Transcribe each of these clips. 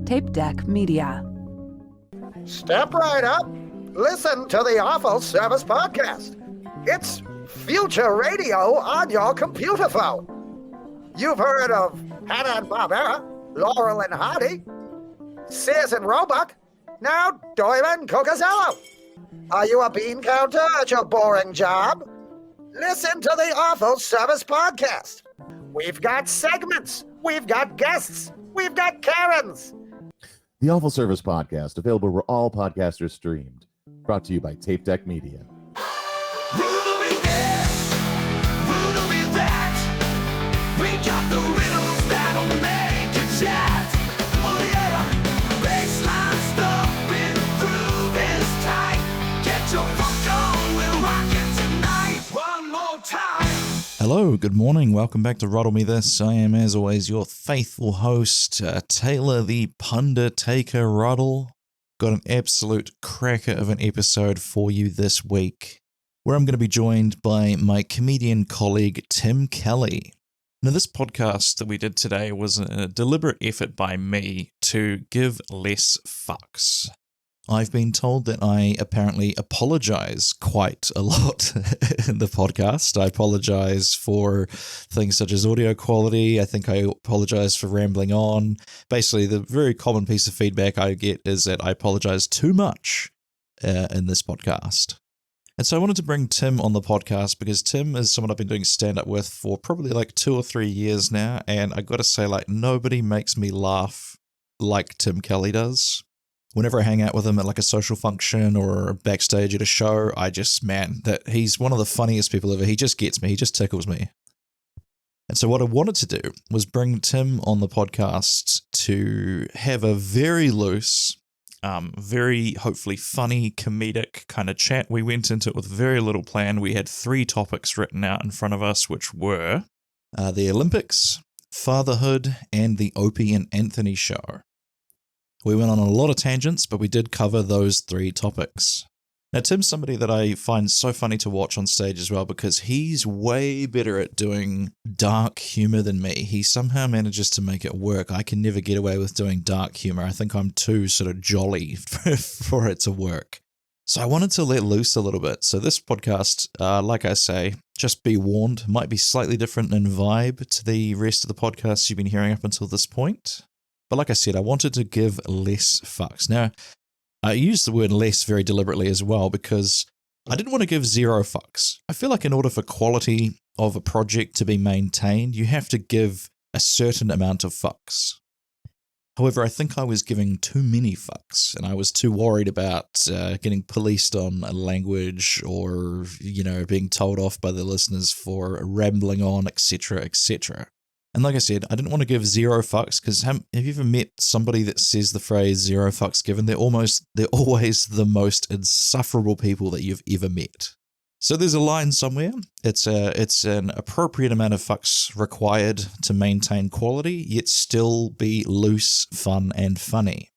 Tape Deck Media. Step right up. Listen to the Awful Service Podcast. It's future radio on your computer phone. You've heard of Hannah and Barbera, Laurel and Hardy, Sears and Roebuck, now Doyle and Cocazello. Are you a bean counter at your boring job? Listen to the Awful Service Podcast. We've got segments, we've got guests, we've got Karens. The Awful Service Podcast, available where all podcasts are streamed. Brought to you by Tape Deck Media. Ruddle me this, ruddle me that. We got the riddles that'll make you chat. Oh yeah, baseline stuff been through this tight. Get your funk on, we're rocking tonight. One more time. Hello, good morning. Welcome back to Ruddle Me This. I am, as always, your faithful host, Taylor the Taker Ruddle. Got an absolute cracker of an episode for you this week, where I'm going to be joined by my comedian colleague, Tim Kelly. Now, this podcast that we did today was a deliberate effort by me to give less fucks. I've been told that I apparently apologize quite a lot in the podcast. I apologize for things such as audio quality. I think I apologize for rambling on. Basically, the very common piece of feedback I get is that I apologize too much in this podcast. And so I wanted to bring Tim on the podcast because Tim is someone I've been doing stand-up with for probably like 2 or 3 years now. And I got to say, like, nobody makes me laugh like Tim Kelly does. Whenever I hang out with him at like a social function or backstage at a show, that he's one of the funniest people ever. He just gets me. He just tickles me. And so what I wanted to do was bring Tim on the podcast to have a very loose, very hopefully funny, comedic kind of chat. We went into it with very little plan. We had 3 topics written out in front of us, which were the Olympics, fatherhood, and the Opie and Anthony show. We went on a lot of tangents, but we did cover those 3 topics. Now, Tim's somebody that I find so funny to watch on stage as well because he's way better at doing dark humor than me. He somehow manages to make it work. I can never get away with doing dark humor. I think I'm too sort of jolly for it to work. So I wanted to let loose a little bit. So this podcast, like I say, just be warned, might be slightly different in vibe to the rest of the podcasts you've been hearing up until this point. But like I said, I wanted to give less fucks. Now, I used the word less very deliberately as well because I didn't want to give 0 fucks. I feel like in order for quality of a project to be maintained, you have to give a certain amount of fucks. However, I think I was giving too many fucks, and I was too worried about getting policed on language or, being told off by the listeners for rambling on, etc., etc. And like I said, I didn't want to give 0 fucks because have you ever met somebody that says the phrase 0 fucks given? They're always the most insufferable people that you've ever met. So there's a line somewhere. It's an appropriate amount of fucks required to maintain quality, yet still be loose, fun, and funny.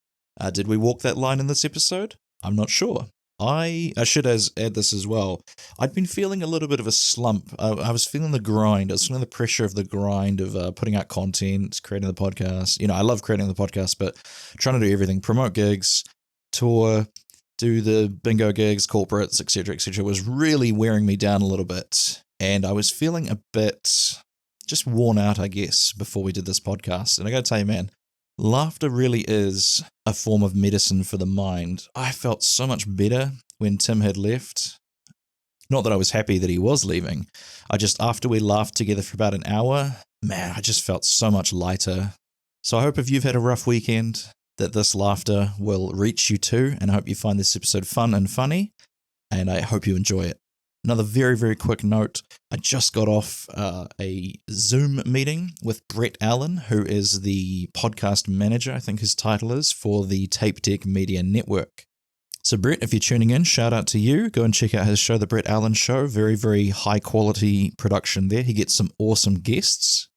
Did we walk that line in this episode? I'm not sure. I should add this as well. I'd been feeling a little bit of a slump. I was feeling the grind. I was feeling the pressure of the grind of putting out content, creating the podcast. I love creating the podcast, but trying to do everything, promote gigs, tour, do the bingo gigs, corporates, etc., was really wearing me down a little bit. And I was feeling a bit just worn out, I guess, before we did this podcast. And I got to tell you, man, laughter really is a form of medicine for the mind. I felt so much better when Tim had left. Not that I was happy that he was leaving. After we laughed together for about an hour, man, I just felt so much lighter. So I hope if you've had a rough weekend, that this laughter will reach you too. And I hope you find this episode fun and funny. And I hope you enjoy it. Another very, very quick note. I just got off a Zoom meeting with Brett Allen, who is the podcast manager, I think his title is, for the Tape Deck Media Network. So Brett, if you're tuning in, shout out to you. Go and check out his show, The Brett Allen Show. Very, very high quality production there. He gets some awesome guests.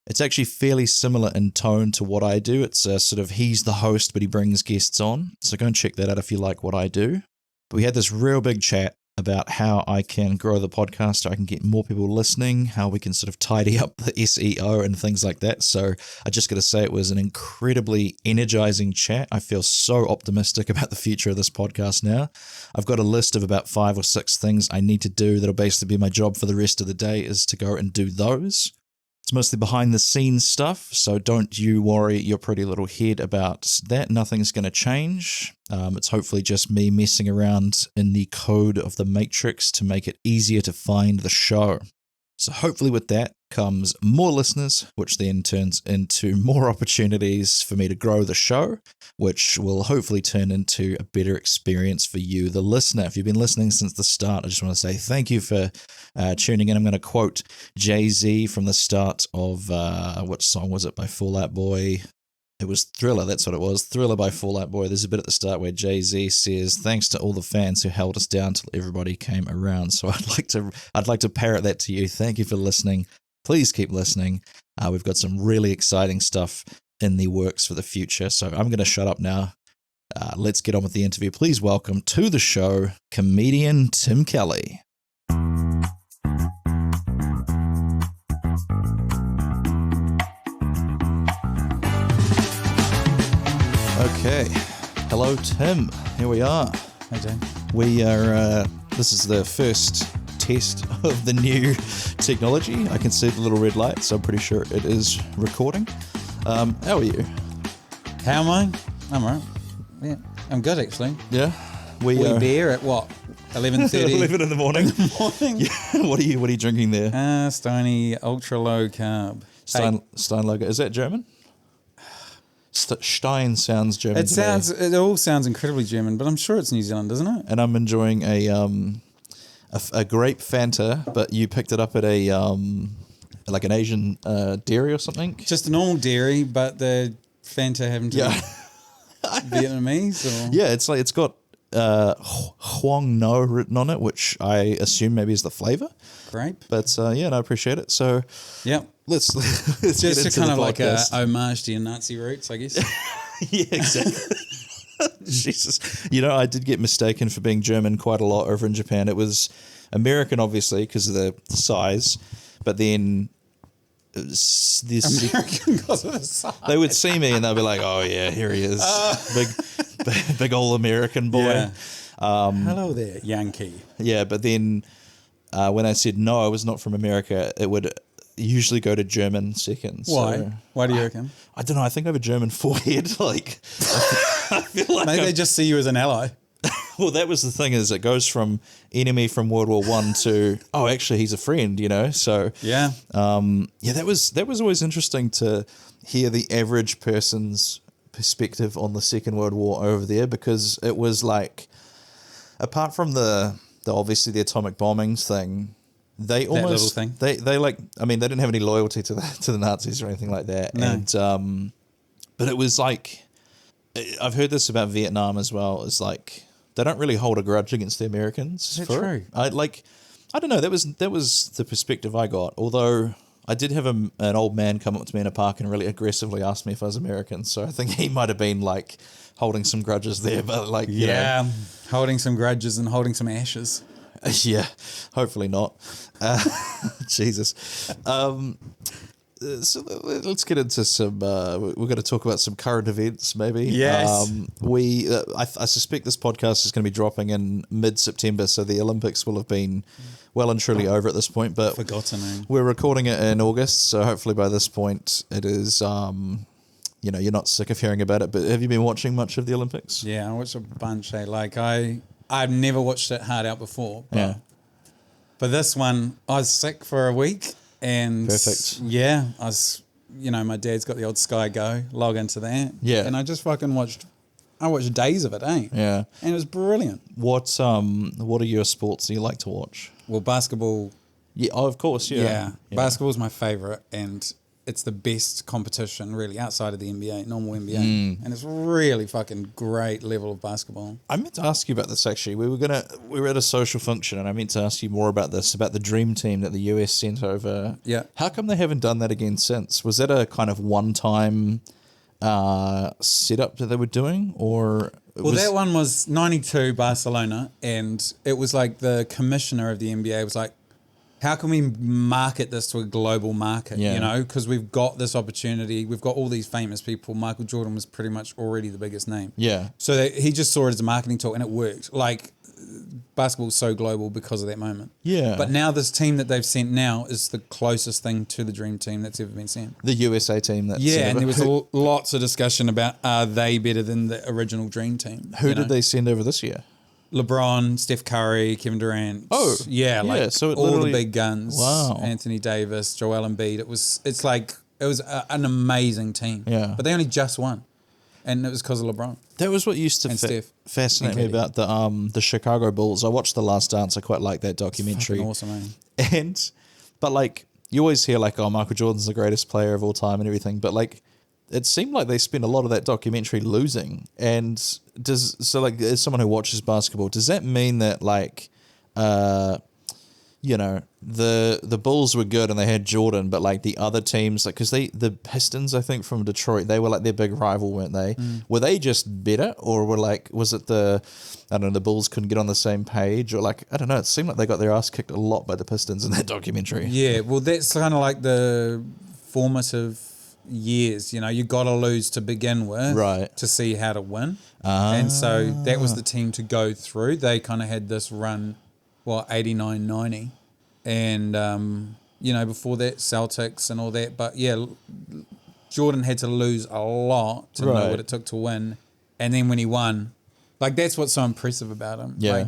It's actually fairly similar in tone to what I do. It's sort of he's the host, but he brings guests on. So go and check that out if you like what I do. But we had this real big chat. about how I can grow the podcast, so I can get more people listening, how we can sort of tidy up the SEO and things like that. So I just got to say it was an incredibly energizing chat. I feel so optimistic about the future of this podcast now. I've got a list of about 5 or 6 things I need to do that'll basically be my job for the rest of the day, is to go and do those. It's mostly behind the scenes stuff, so don't you worry your pretty little head about that. Nothing's going to change. It's hopefully just me messing around in the code of the matrix to make it easier to find the show. So hopefully with that comes more listeners, which then turns into more opportunities for me to grow the show, which will hopefully turn into a better experience for you, the listener. If you've been listening since the start, I just want to say thank you for tuning in. I'm going to quote Jay-Z from the start of, which song was it by Fall Out Boy? It was Thriller, that's what it was. Thriller by Fall Out Boy. There's a bit at the start where Jay-Z says, "Thanks to all the fans who held us down till everybody came around." So I'd like to parrot that to you. Thank you for listening. Please keep listening. We've got some really exciting stuff in the works for the future. So I'm going to shut up now. Let's get on with the interview. Please welcome to the show, comedian Tim Kelly. Okay. Hello, Tim. Here we are. Hey, Dan. We are, this is the first test of the new technology. I can see the little red light, so I'm pretty sure it is recording. How are you? How am I? I'm all right. Yeah, I'm good, actually. Yeah? We beer at what? 11:30? 11 in the morning. Morning? Yeah. What are you drinking there? Steiny ultra low carb. Steinlager. Is that German? Stein sounds German. It all sounds incredibly German, but I'm sure it's New Zealand, isn't it? And I'm enjoying a grape Fanta, but you picked it up at a like an Asian dairy or something. Just a normal dairy, but the Fanta having to be Vietnamese. Or? Yeah, it's got Huang No written on it, which I assume maybe is the flavour. Grape. But yeah, I appreciate it. So yeah, let's just get into kind the of like a podcast. homage to your Nazi roots, I guess. Yeah, exactly. Jesus. I did get mistaken for being German quite a lot over in Japan. It was American, obviously, because of the size, but then American because of the size. They would see me and they'd be like, "Oh yeah, here he is, big old American boy." Yeah. Hello there, Yankee. Yeah, but then when I said no, I was not from America, it would usually go to German second. Why? So, Why do you reckon? I don't know. I think I have a German forehead. Like, I feel like maybe they just see you as an ally. Well, that was the thing, is it goes from enemy from World War I to, oh, actually he's a friend, So yeah, that was always interesting to hear the average person's perspective on the Second World War over there, because it was like, apart from the obviously the atomic bombings thing, they almost little thing. they like, I mean, they didn't have any loyalty to the Nazis or anything like that. No. And but it was like, I've heard this about Vietnam as well. It's like they don't really hold a grudge against the Americans. Is that true? I don't know. That was the perspective I got. Although I did have an old man come up to me in a park and really aggressively ask me if I was American. So I think he might have been like holding some grudges there. But like, holding some grudges and holding some ashes. Yeah, hopefully not. Jesus. So let's get into some. We're going to talk about some current events, maybe. Yes. I suspect this podcast is going to be dropping in mid-September, so the Olympics will have been well and truly over at this point. But Forgotten. we're recording it in August, so hopefully by this point it is. You're not sick of hearing about it. But have you been watching much of the Olympics? Yeah, I watched a bunch. Like I've never watched it hard out before. But Yeah. For this one, I was sick for a week. And Perfect. Yeah, I was, my dad's got the old Sky Go, log into that. Yeah. And I just fucking watched days of it, Yeah. And it was brilliant. What are your sports that you like to watch? Well, basketball. Yeah, oh, of course, yeah. Basketball's my favourite, and it's the best competition really outside of the NBA, normal NBA. And it's really fucking great level of basketball. I meant to ask you about this actually. We were at a social function and I meant to ask you more about this, about the dream team that the US sent over. Yeah. How come they haven't done that again since? Was that a kind of one-time setup that they were doing, or that one was 92 Barcelona, and it was like the commissioner of the NBA was like, how can we market this to a global market, Yeah. you know, because we've got this opportunity, we've got all these famous people. Michael Jordan was pretty much already the biggest name. Yeah. So he just saw it as a marketing tool, and it worked. Like, basketball's so global because of that moment. Yeah. But now this team that they've sent now is the closest thing to the dream team that's ever been sent. The USA team. That's Yeah, and there was lots of discussion about, are they better than the original dream team? Who did they send over this year? LeBron, Steph Curry, Kevin Durant. Oh, yeah, like yeah, so it all the literally- big guns. Wow. Anthony Davis, Joel Embiid. It was an amazing team. Yeah. But they only just won, and it was because of LeBron. That was what used to And Steph. fascinate me And about the Chicago Bulls. I watched The Last Dance. I quite like that documentary. Fucking awesome, man. But like you always hear like, oh, Michael Jordan's the greatest player of all time and everything. But like, it seemed like they spent a lot of that documentary losing. And as someone who watches basketball, does that mean that like, you know, the Bulls were good and they had Jordan, but like the other teams, like, because the Pistons, I think from Detroit, they were like their big rival, weren't they? Were they just better, or was it the Bulls couldn't get on the same page, or like, I don't know, it seemed like they got their ass kicked a lot by the Pistons in that documentary. Yeah, well, that's kind of like the formative years. You know, you got to lose to begin with, Right. to see how to win. And so that was the team to go through. They kind of had this run, 89, 90. And, you know, before that, Celtics and all that. But, yeah, Jordan had to lose a lot to know Right. what it took to win. And then when he won, like, that's what's so impressive about him. Yeah. Like,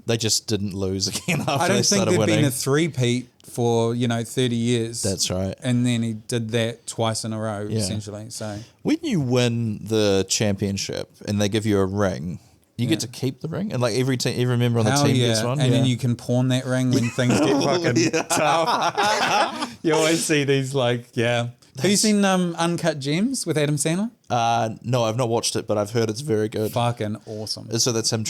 They just didn't lose again after I they don't think started there'd winning. been a three-peat for, 30 years. That's right. And then he did that twice in a row, Yeah. essentially. So When you win the championship and they give you a ring, you get to keep the ring, and like every member on the hell team yeah. gets one. And then you can pawn that ring when things get fucking tough. You always see these Have you seen Uncut Gems with Adam Sandler? No, I've not watched it, but I've heard it's very good. Fucking awesome. So that's him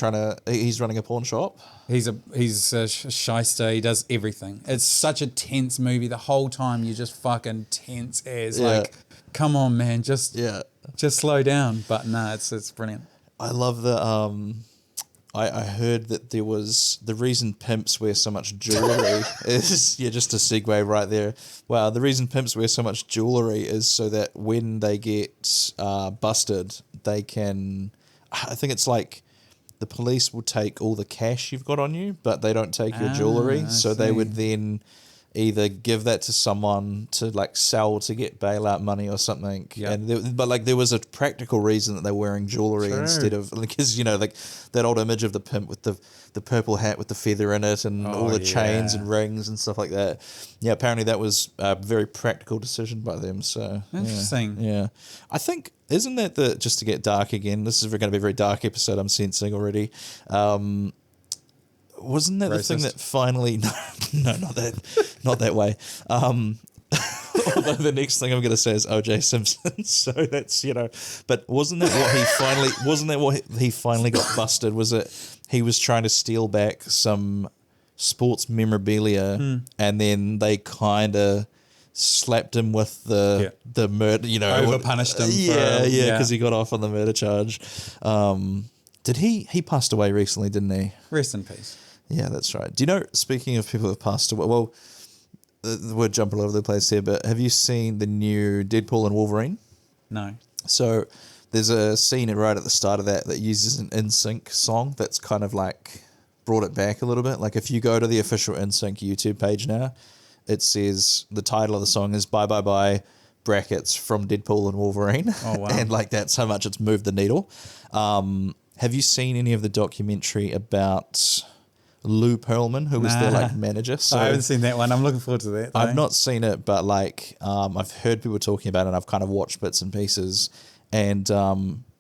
he's running a pawn shop. He's a shyster. He does everything. It's such a tense movie. The whole time you're just fucking tense as like, come on, man, just slow down. But nah, it's brilliant. I love the I heard that there was the reason pimps wear so much jewelry is just a segue right there. Wow, the reason pimps wear so much jewelry is so that when they get busted, they can. I think it's like the police will take all the cash you've got on you, but they don't take your jewelry. So they would then either give that to someone to like sell to get bailout money or something. Yeah. And but there was a practical reason that they were wearing jewelry instead of, because like that old image of the pimp with the purple hat with the feather in it and all the chains and rings and stuff like that. Yeah, apparently that was a very practical decision by them. So Interesting. Yeah. I think, isn't that just to get dark again, this is going to be a very dark episode, I'm sensing already. Wasn't that the thing that finally? No, not that way. Although the next thing I'm going to say is O.J. Simpson, so that's But wasn't that what he finally? Wasn't that what he finally got busted? Was it he was trying to steal back some sports memorabilia, and then they kind of slapped him with the murder? Over punished him. Because he got off on the murder charge. Did he passed away recently? Didn't he? Rest in peace. Yeah, that's right. Do you know, speaking of people who have passed away, well, we're jumping all over the place here, but have you seen the new Deadpool and Wolverine? No. So there's a scene right at the start of that uses an NSYNC song that's kind of like brought it back a little bit. Like if you go to the official NSYNC YouTube page now, it says the title of the song is Bye Bye Bye brackets from Deadpool and Wolverine. Oh, wow. And like that's how much it's moved the needle. Have you seen any of the documentary about Lou Pearlman, who was their like manager? So I haven't seen that one. I'm looking forward to that. I've not seen it, but like I've heard people talking about it and I've kind of watched bits and pieces, and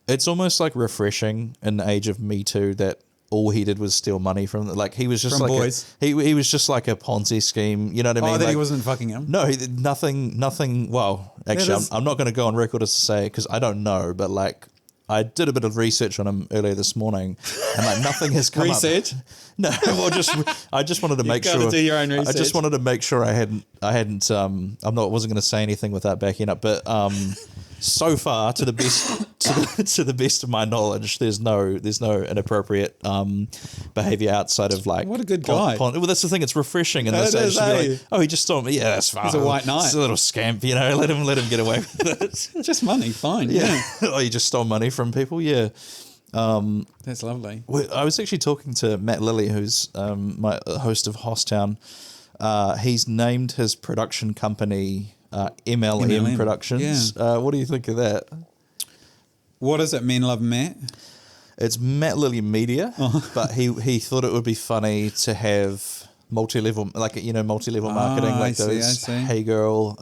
it's almost like refreshing in the age of Me Too that all he did was steal money from like he was just From like boys. he was just like a Ponzi scheme, you know what I mean? Oh, that like, he wasn't fucking him? no, he did nothing. Well, actually, I'm not going to go on record as to say because I don't know, but like I did a bit of research on him earlier this morning, and like nothing has come Research? up. No, well, I just wanted to make gotta sure. do your own I just research. wanted to make sure I hadn't. Wasn't going to say anything without backing up, but so far, to the best to the best of my knowledge, there's no inappropriate behavior outside of like. What a good guy. Well, that's the thing. It's refreshing in this It age is, to be eh? like, oh, he just stole me. Yeah, that's fine. He's a white knight. He's a little scamp, you know. Let him get away with it. Just money, fine. Yeah. Oh, you just stole money from people. Yeah. That's lovely. I was actually talking to Matt Lilly, who's my host of Hosstown. He's named his production company MLM Productions. Yeah. What do you think of that? What is it, Men Love Matt? It's Matt Lilly Media, but he thought it would be funny to have multi-level marketing, like I those see. Hey Girl,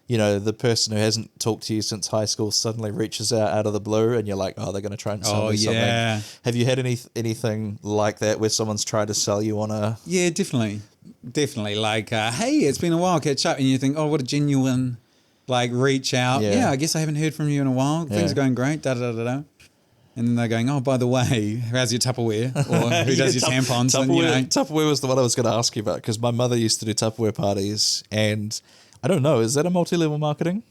the person who hasn't talked to you since high school suddenly reaches out of the blue and you're like, oh, they're going to try and sell me yeah. something. Have you had anything like that where someone's tried to sell you on a... Yeah, definitely. Like, hey, it's been a while, catch up. And you think, oh, what a genuine, like, reach out. Yeah. Yeah, I guess I haven't heard from you in a while. Things are going great, da-da-da-da. And then they're going, oh, by the way, how's your Tupperware? Or who does your tampons? Tupperware was the one I was going to ask you about because my mother used to do Tupperware parties and I don't know, is that a multi-level marketing?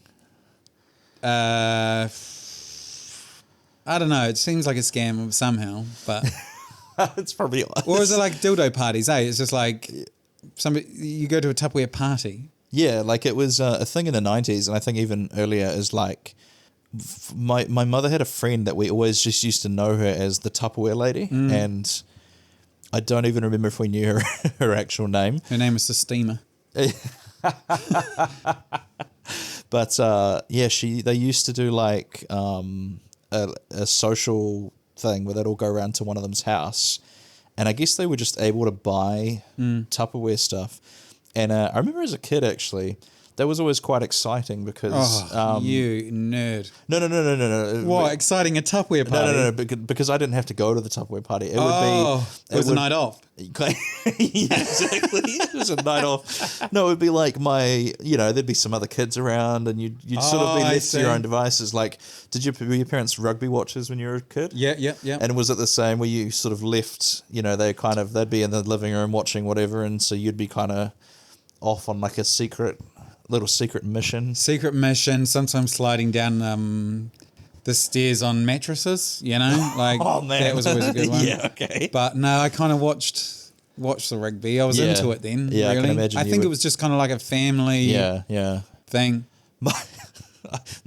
I don't know. It seems like a scam somehow, but... It's probably... Or is it like dildo parties, eh? It's just like you go to a Tupperware party. Yeah, like it was a thing in the 90s and I think even earlier is like... My mother had a friend that we always just used to know her as the Tupperware lady and I don't even remember if we knew her actual name. Her name is Sistema. But they used to do like a social thing where they'd all go around to one of them's house and I guess they were just able to buy Tupperware stuff and I remember as a kid actually that was always quite exciting because you nerd. No. What, exciting a Tupperware party? No, because I didn't have to go to the Tupperware party. It it was a night off. Yeah, exactly. It was a night off. No, it would be like there'd be some other kids around and you'd sort of be left to your own devices. Like, were your parents rugby watchers when you were a kid? Yeah. And was it the same where you sort of left, they'd be in the living room watching whatever and so you'd be kind of off on like a little secret mission. Sometimes sliding down the stairs on mattresses, like oh, man. that was always a good one. Yeah, okay. But no, I kind of watched the rugby. I was into it then. Yeah, really. I can imagine. I think it was just kind of like a family thing.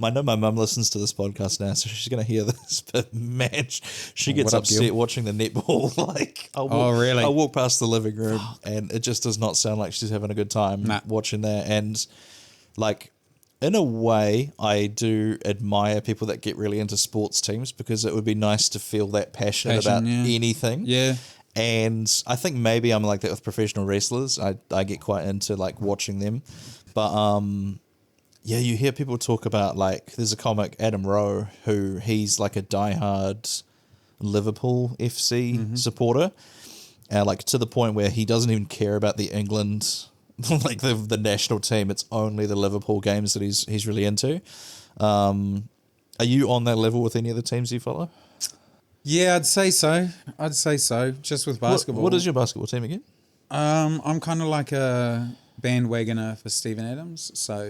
I know my mum listens to this podcast now, so she's going to hear this. But man, she gets upset watching the netball. Like, really? I'll walk past the living room, and it just does not sound like she's having a good time watching that. And like, in a way, I do admire people that get really into sports teams because it would be nice to feel that passionate about anything. Yeah. And I think maybe I'm like that with professional wrestlers. I get quite into like watching them, but yeah, you hear people talk about like there's a comic Adam Rowe who he's like a diehard Liverpool FC supporter, like to the point where he doesn't even care about the England like the national team. It's only the Liverpool games that he's really into. Are you on that level with any of the teams you follow? Yeah, I'd say so. Just with basketball. What is your basketball team again? I'm kind of like a bandwagoner for Steven Adams. So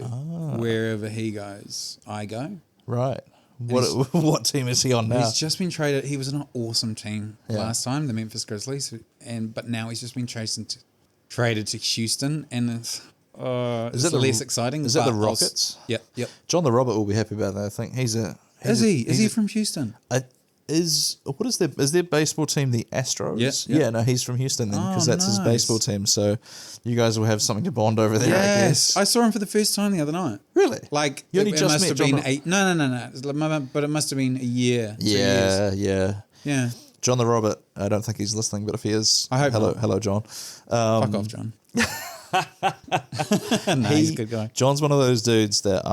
wherever he goes, I go. Right. What team is he on now? He's just been traded. He was an awesome team last time, the Memphis Grizzlies, but now he's just been traded to Houston, and it's less exciting. Is that the Rockets? Yep. John the Robert will be happy about that. I think Is he from Houston? Is their baseball team the Astros? Yeah, no, he's from Houston then because that's his baseball team. So you guys will have something to bond over there. Yes, I saw him for the first time the other night. Really? Like you only just met John? No. But it must have been a year. Yeah. John the Robert. I don't think he's listening, but if he is, I hope. Hello, John. Fuck off, John. No, he's a good guy. John's one of those dudes that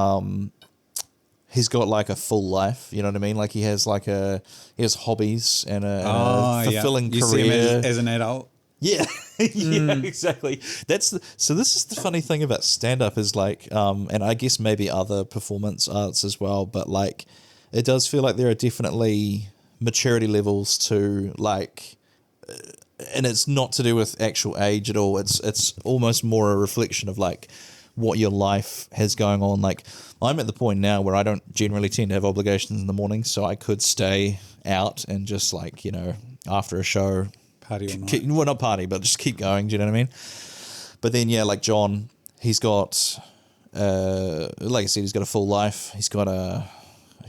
he's got like a full life, you know what I mean? Like he has hobbies and a fulfilling career. You see him as an adult. Yeah, exactly. So this is the funny thing about stand-up is like, and I guess maybe other performance arts as well, but like it does feel like there are definitely maturity levels to like, and it's not to do with actual age at all. It's almost more a reflection of like what your life has going on. Like, I'm at the point now where I don't generally tend to have obligations in the morning, so I could stay out and just like, you know, after a show, Party all night. well, not party, but just keep going. Do you know what I mean? But then, yeah, like John, he's got, like I said, he's got a full life. He's got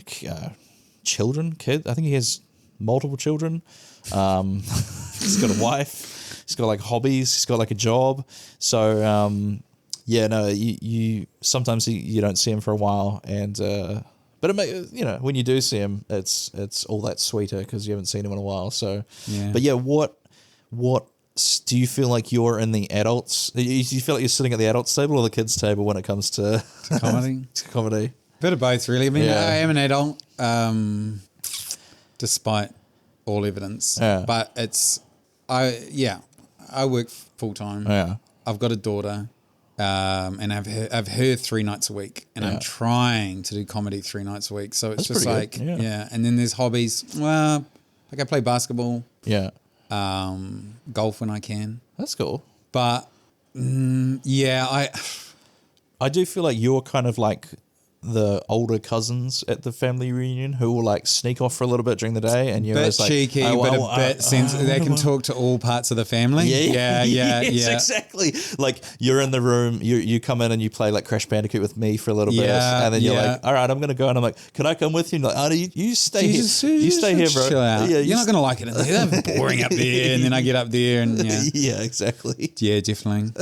kid. I think he has multiple children. He's got a wife. He's got like hobbies. He's got like a job. So, yeah, no, you sometimes you don't see him for a while, and but it you know, when you do see him, it's all that sweeter because you haven't seen him in a while. So, Yeah. But yeah, what do you feel like you're in the adults? Do you feel like you're sitting at the adults table or the kids table when it comes to Comedy? to comedy? Bit of both, really. I mean, Yeah. I am an adult, despite all evidence. Yeah. But I work full time. Yeah. I've got a daughter, and I've her 3 nights a week, and Yeah. I'm trying to do comedy 3 nights a week. So it's That's just pretty like, good, yeah. And then there's hobbies. Well, like I play basketball, Yeah, golf when I can. that's cool. But I do feel like you're kind of like the older cousins at the family reunion who will like sneak off for a little bit during the day, and you're bit always like, cheeky, oh, but well, a bit sensitive. They can talk to all parts of the family. Yeah, yeah. exactly. Like you're in the room, you come in and you play like Crash Bandicoot with me for a little bit, Yeah, and then you're yeah. like, all right, I'm gonna go, and I'm like, can I come with you? And you're like, oh, no, you stay here, You you stay here, bro. Chill out. Yeah, You're not gonna like it in there. They're boring up there, and then I get up there, and yeah, yeah, exactly. yeah, definitely.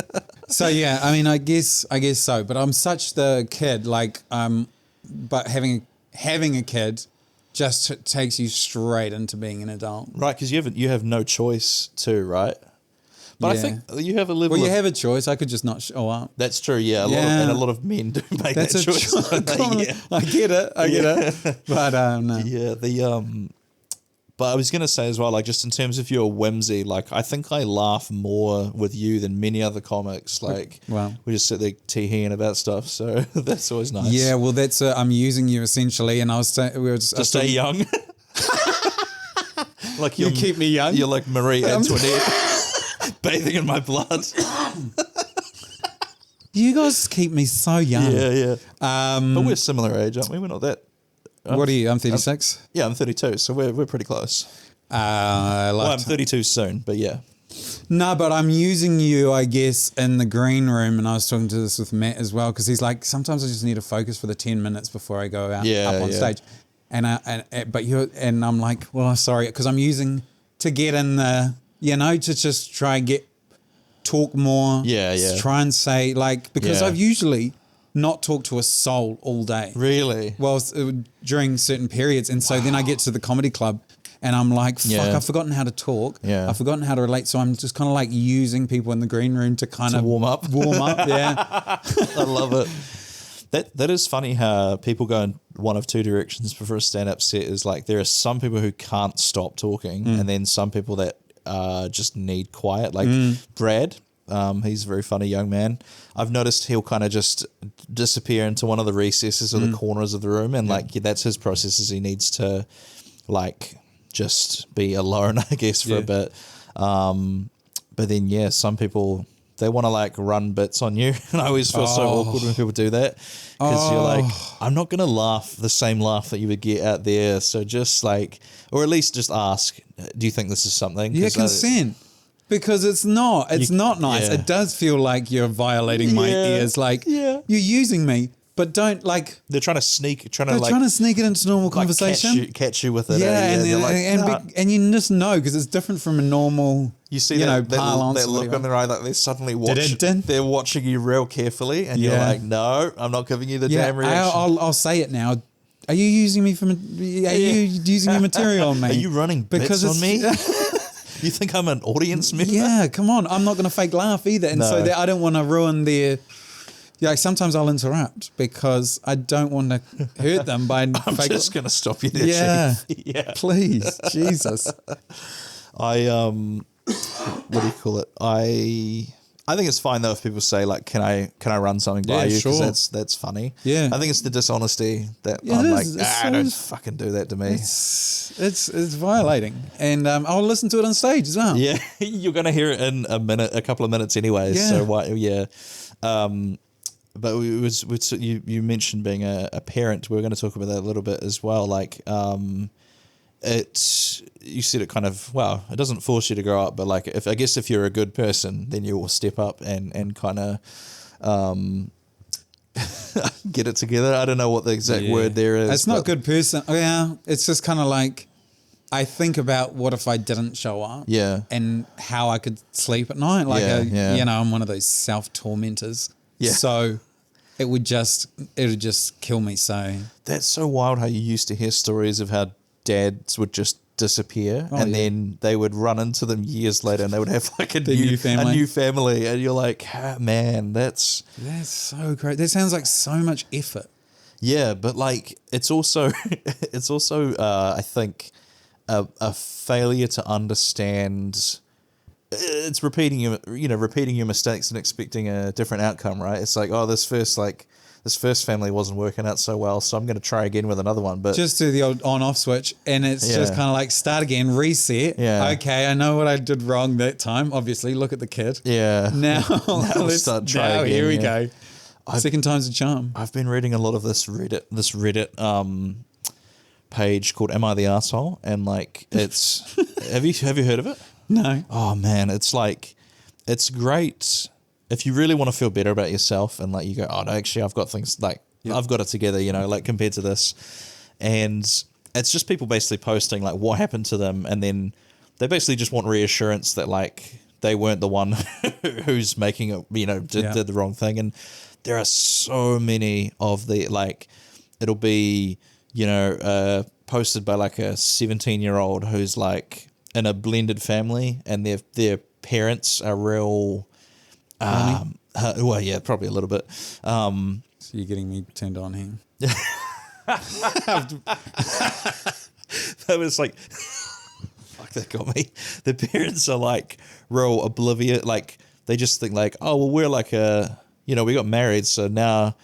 So yeah, I mean, I guess so. But I'm such the kid, like but having a kid just takes you straight into being an adult. Right, because you have no choice too, right? But I Yeah. think you have a level. Well, you of, have a choice. I could just not show up. that's true. Yeah, Yeah. a lot of men do make That's that a choice. choice. don't they? Yeah. I get it. But no. Yeah, but I was gonna say as well, like just in terms of your whimsy, like I think I laugh more with you than many other comics. Like, Wow. we just sit there tee-heeing about stuff, so that's always nice. Yeah, well, that's I'm using you essentially, and I was saying we were just to stay young. Like You keep me young. You're like Marie Antoinette, bathing in my blood. You guys keep me so young. Yeah. But we're similar age, aren't we? We're not that. What are you? I'm 36. Yeah, I'm 32, so we're pretty close. Well, I'm 32 soon, but yeah. No, but I'm using you, I guess, in the green room, and I was talking to this with Matt as well, because he's like, sometimes I just need to focus for the 10 minutes before I go out up on stage, and I'm like, well, sorry, because I'm using to get in the, to just try and talk more, try and say because I've usually not talked to a soul all day, Really? well, during certain periods, and so then I get to the comedy club. And I'm like, fuck, I've forgotten how to talk. Yeah. I've forgotten how to relate. So I'm just kind of like using people in the green room to kind of warm up. Yeah. I love it. That is funny how people go in one of two directions for a stand-up set. Is like there are some people who can't stop talking, and then some people that just need quiet. Like Brad, he's a very funny young man. I've noticed he'll kind of just disappear into one of the recesses or the corners of the room, and that's his process. Is he needs to just be alone, I guess, for a bit. But then, some people, they want to run bits on you. And I always feel so awkward when people do that. Because you're like, I'm not going to laugh the same laugh that you would get out there. So just or at least just ask, do you think this is something? Yeah, consent. Because it's not nice. Yeah. It does feel like you're violating my ears. You're using me, but don't They're trying to sneak it into normal conversation. Catch you with it. Yeah, and they're and you just know because it's different from a normal. You see parlance. that look on their eye, like they're suddenly watching. Dun-dun. They're watching you real carefully, and you're like, "No, I'm not giving you the damn reaction." I'll say it now. Are you using me for? Are you using your material on me? Are you running bits on me? You think I'm an audience member? Yeah, come on. I'm not going to fake laugh either, and so I don't want to ruin their. Sometimes I'll interrupt because I don't want to hurt them by. I'm just going to stop you there. Yeah, Chief. Yeah. Please, Jesus. What do you call it? I think it's fine though if people say can I run something by you, because that's funny. Yeah. I think it's the dishonesty that Yeah, I'm it like, is. don't fucking do that to me. It's violating, and I'll listen to it on stage as well. Yeah, you're gonna hear it in a couple of minutes anyway. Yeah. So why? Yeah. but you mentioned being a parent. We're going to talk about that a little bit as well. Like, you said it kind of, well, it doesn't force you to grow up, but like, if you're a good person, then you will step up and kind of get it together. I don't know what the exact word there is. It's not good person. Oh, yeah, it's just kind of like, I think about what if I didn't show up, and how I could sleep at night. Like, you know, I'm one of those self-tormentors. Yeah. So it would just kill me. So that's so wild how you used to hear stories of how dads would just disappear then they would run into them years later and they would have like a new family, and you're like, ah, man, that's so great. That sounds like so much effort. Yeah, but like it's also I think a failure to understand. It's repeating your mistakes and expecting a different outcome, right? It's like, oh, this first family wasn't working out so well, so I'm going to try again with another one. But just do the old on-off switch, and it's just kind of like start again, reset. Yeah. Okay, I know what I did wrong that time. Obviously, look at the kid. Yeah. Now let's start trying again. Here we go. Second time's a charm. I've been reading a lot of this Reddit page called "Am I the Asshole?" and like it's have you heard of it? No. Oh man, it's like it's great. If you really want to feel better about yourself and like you go, oh no, actually I've got things like I've got it together, you know, like compared to this. And it's just people basically posting like what happened to them, and then they basically just want reassurance that like they weren't the one who's making it, you know, did the wrong thing. And there are so many of the like, it'll be, you know, posted by like a 17-year-old who's like in a blended family, and their parents are real. Well, yeah, probably a little bit. So you're getting me turned on here. That was like, fuck, that got me. The parents are like real oblivious. Like they just think like, oh, well, we're like we got married, so now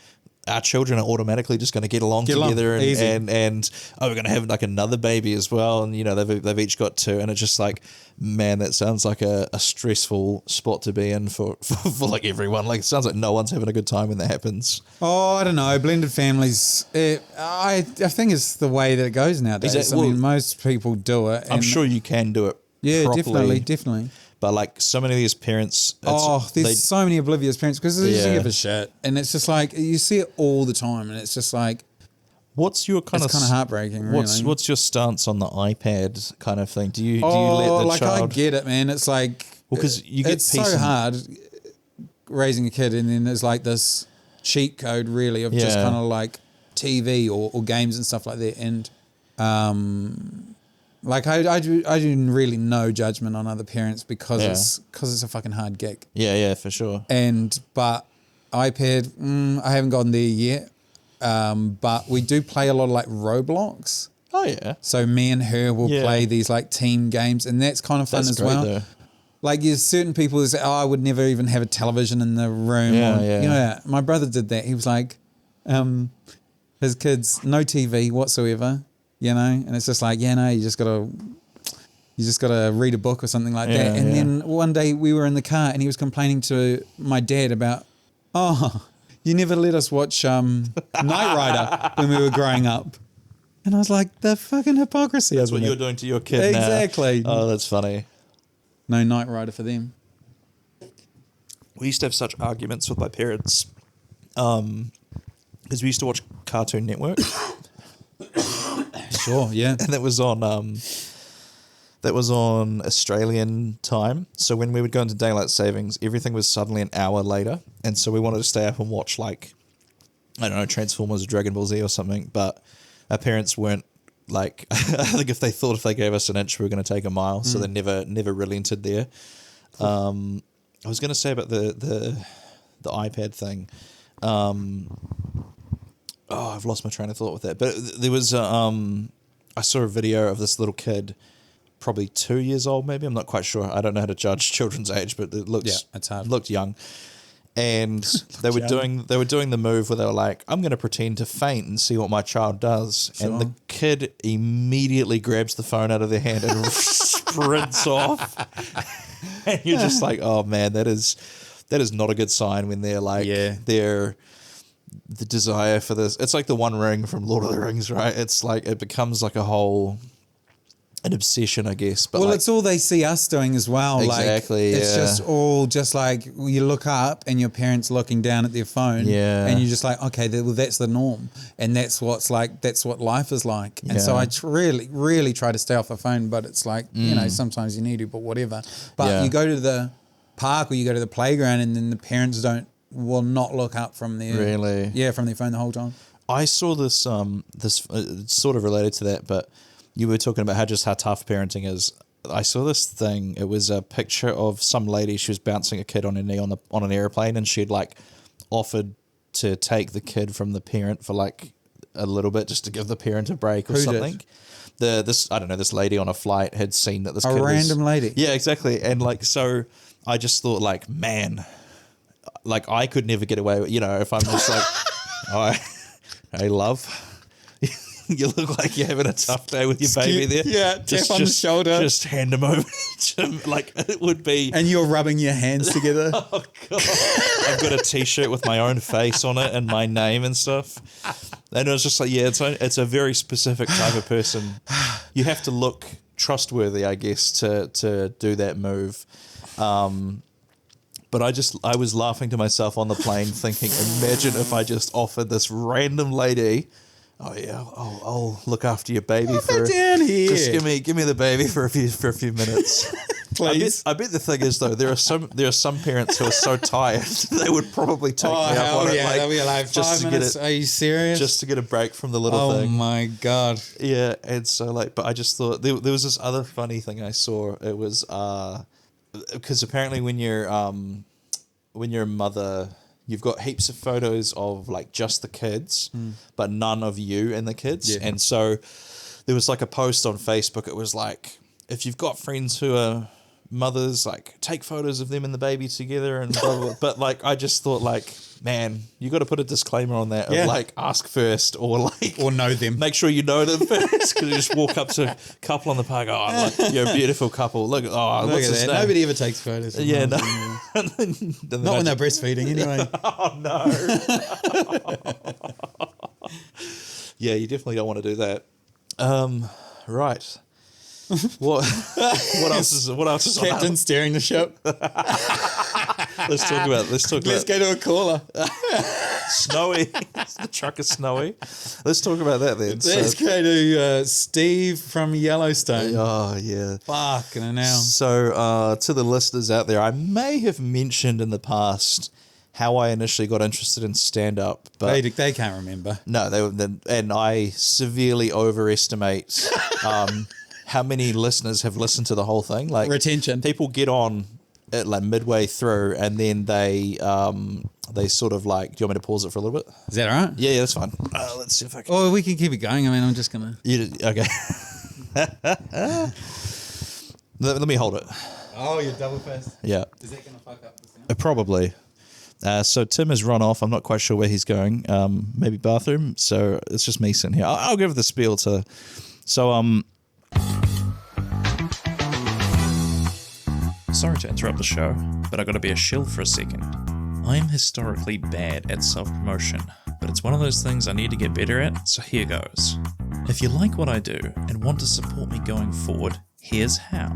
our children are automatically just going to get along together, and we're going to have like another baby as well, and you know they've each got two, and it's just like, man, that sounds like a stressful spot to be in for like everyone. Like it sounds like no one's having a good time when that happens. Oh, I don't know, blended families. I think it's the way that it goes nowadays. I mean, most people do it. I'm sure you can do it. Yeah, properly. definitely. But like so many of these parents, there's so many oblivious parents because they just give a shit, and it's just like you see it all the time, and it's just like, what's your kind of heartbreaking? Really. What's your stance on the iPad kind of thing? Do you let the child? I get it, man. It's like because you get it's so hard raising a kid, and then there's like this cheat code really of just kind of like TV or games and stuff like that, and like I do really no judgment on other parents because it's a fucking hard gig. Yeah, for sure. But iPad, I haven't gotten there yet. But we do play a lot of like Roblox. Oh yeah. So me and her will play these like team games, and that's kind of fun as well. Though. Like there's certain people who say, oh, I would never even have a television in the room. You know, my brother did that. He was like, his kids, no TV whatsoever. You know, and it's just like, you just gotta read a book or something like that. And then one day we were in the car and he was complaining to my dad about, oh, you never let us watch Knight Rider when we were growing up. And I was like, the fucking hypocrisy. That's what you're doing to your kid now. Exactly. Oh, that's funny. No Knight Rider for them. We used to have such arguments with my parents because we used to watch Cartoon Network. Sure, yeah. And that was on Australian time. So when we would go into daylight savings, everything was suddenly an hour later. And so we wanted to stay up and watch like, I don't know, Transformers or Dragon Ball Z or something. But our parents weren't like, I think if they gave us an inch, we were going to take a mile. So they never relented there. I was going to say about the iPad thing. I've lost my train of thought with that. But there was, I saw a video of this little kid, probably 2 years old, maybe. I'm not quite sure. I don't know how to judge children's age, but it looked young. And they were doing the move where they were like, I'm going to pretend to faint and see what my child does. Sure. And the kid immediately grabs the phone out of their hand and sprints off. And you're just like, oh man, that is not a good sign when they're like, they're the desire for this. It's like the One Ring from Lord of the Rings, right? It's like it becomes like an obsession, I guess. But well, like, it's all they see us doing as well. Exactly, It's yeah. just all just like you look up and your parents looking down at their phone. Yeah. And you're just like, okay, well, that's the norm. And that's what life is like. And so Yeah. I really, really try to stay off the phone, but it's like, you know, sometimes you need to, but whatever. But Yeah. you go to the park or you go to the playground and then the parents will not look up from their from their phone the whole time. I saw this it's sort of related to that, but you were talking about how tough parenting is. I saw this thing. It was a picture of some lady. She was bouncing a kid on her knee on an airplane, and she'd like offered to take the kid from the parent for like a little bit just to give the parent a break or Who something. did? This lady on a flight had seen that this A kid random lady? Yeah, exactly. And like, so I just thought like, man, like I could never get away with, if I'm just like, hey, love. You look like you're having a tough day with your baby there. Yeah, tap on the shoulder. Just hand him over to him, like it would be. And you're rubbing your hands together. Oh, God. I've got a T-shirt with my own face on it and my name and stuff. And it was just like, yeah, it's a very specific type of person. You have to look trustworthy, I guess, to do that move. But I was laughing to myself on the plane thinking, imagine if I just offered this random lady, oh yeah, I'll look after your baby down here. Just give me the baby for a few minutes. Please. I bet the thing is though, there are some parents who are so tired they would probably take me up hell on it. yeah, they'll be like 5 minutes. Are you serious? Just to get a break from the little thing. Oh my God. Yeah, and so like, but I just thought there was this other funny thing I saw. It was because apparently when you're a mother, you've got heaps of photos of like just the kids, but none of you and the kids. Yeah. And so there was like a post on Facebook. It was like, if you've got friends who are mothers, like take photos of them and the baby together and blah, blah, blah. But like, I just thought like, man, you got to put a disclaimer on that of like ask first or know them. Make sure you know them first, because you just walk up to a couple on the park. Oh, like, you're a beautiful couple. Look Look what's at his that. name? Nobody ever takes photos. Of Yeah, mums no. anymore. Not when they're breastfeeding, anyway. Oh no. Yeah, you definitely don't want to do that. Right. What else is on Captain steering the ship. Let's talk about Let's go to a caller. Snowy. The truck is snowy. Let's talk about that then. Let's go to Steve from Yellowstone. Oh yeah. Fucking hell. So to the listeners out there, I may have mentioned in the past how I initially got interested in stand-up, but They can't remember. no, and I severely overestimate how many listeners have listened to the whole thing. Like Retention. People get on it like midway through, and then they sort of like. Do you want me to pause it for a little bit? Is that all right? Yeah, that's fine. Let's see if I can. Oh, we can keep it going. I mean, I'm just going to... Okay. Let me hold it. Oh, you're double fast. Yeah. Is that going to fuck up the sound? Probably. So Tim has run off. I'm not quite sure where he's going. Maybe bathroom. So it's just me sitting here. I'll give the spiel to. So Sorry to interrupt the show, but I got to be a shill for a second. I'm historically bad at self-promotion, but it's one of those things I need to get better at. So here goes. If you like what I do and want to support me going forward, here's how.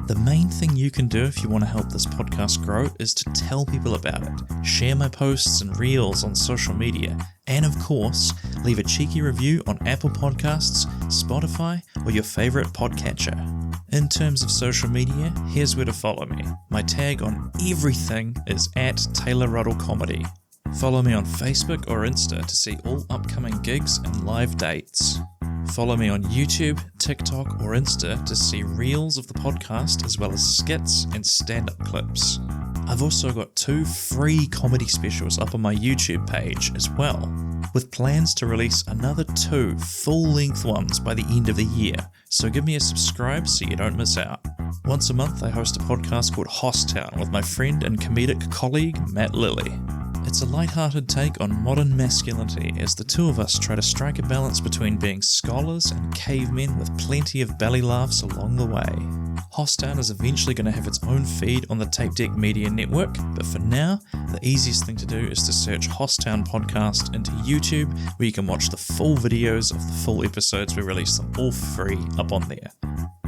The main thing you can do if you want to help this podcast grow is to tell people about it, share my posts and reels on social media, and of course, leave a cheeky review on Apple Podcasts, Spotify, or your favorite podcatcher. In terms of social media, here's where to follow me. My tag on everything is @TaylorRuddleComedy. Follow me on Facebook or Insta to see all upcoming gigs and live dates. Follow me on YouTube, TikTok, or Insta to see reels of the podcast as well as skits and stand-up clips. I've also got 2 free comedy specials up on my YouTube page as well, with plans to release another 2 full-length ones by the end of the year, so give me a subscribe so you don't miss out. Once a month I host a podcast called Hosstown with my friend and comedic colleague Matt Lilly. It's a light-hearted take on modern masculinity as the two of us try to strike a balance between being scholars and cavemen with plenty of belly laughs along the way. Hosttown is eventually going to have its own feed on the Tape Deck Media Network, but for now, the easiest thing to do is to search Hosttown Podcast into YouTube, where you can watch the full videos of the full episodes. We release them all free up on there.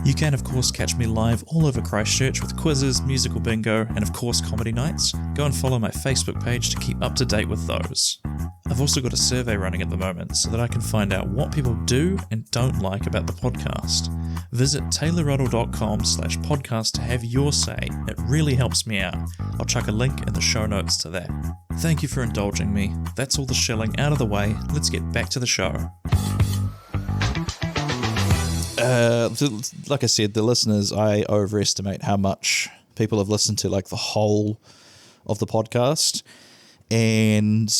You can, of course, catch me live all over Christchurch with quizzes, musical bingo, and of course comedy nights. Go and follow my Facebook page to keep up to date with those. I've also got a survey running at the moment so that I can find out what people do and don't like about the podcast. Visit taylorruddle.com/podcast to have your say. It really helps me out. I'll chuck a link in the show notes to that. Thank you for indulging me. That's all the shilling out of the way. Let's get back to the show. Like I said, the listeners, I overestimate how much people have listened to like the whole of the podcast. And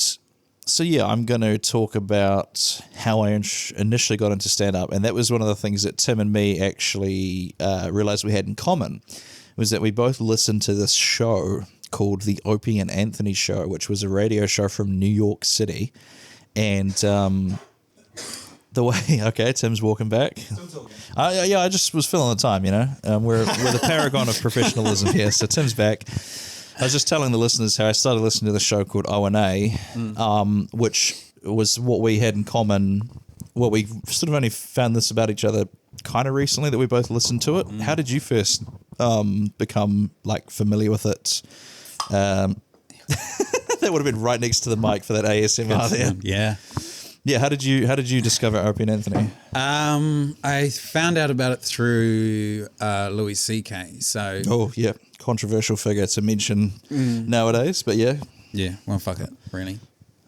so, yeah, I'm going to talk about how I initially got into stand-up. And that was one of the things that Tim and me actually realized we had in common, was that we both listened to this show called The Opie and Anthony Show, which was a radio show from New York City. And the way, okay, Tim's walking back. Yeah, I just was filling the time, you know. We're the paragon of professionalism here. So Tim's back. I was just telling the listeners how I started listening to the show called O&A, which was what we had in common. What we sort of only found this about each other kind of recently, that we both listened to it. How did you first become like familiar with it? That would have been right next to the mic for that ASMR there. Yeah. Yeah, how did you discover Opie and Anthony? I found out about it through Louis C.K. So Controversial figure to mention nowadays, but yeah. Yeah, well, fuck it, really.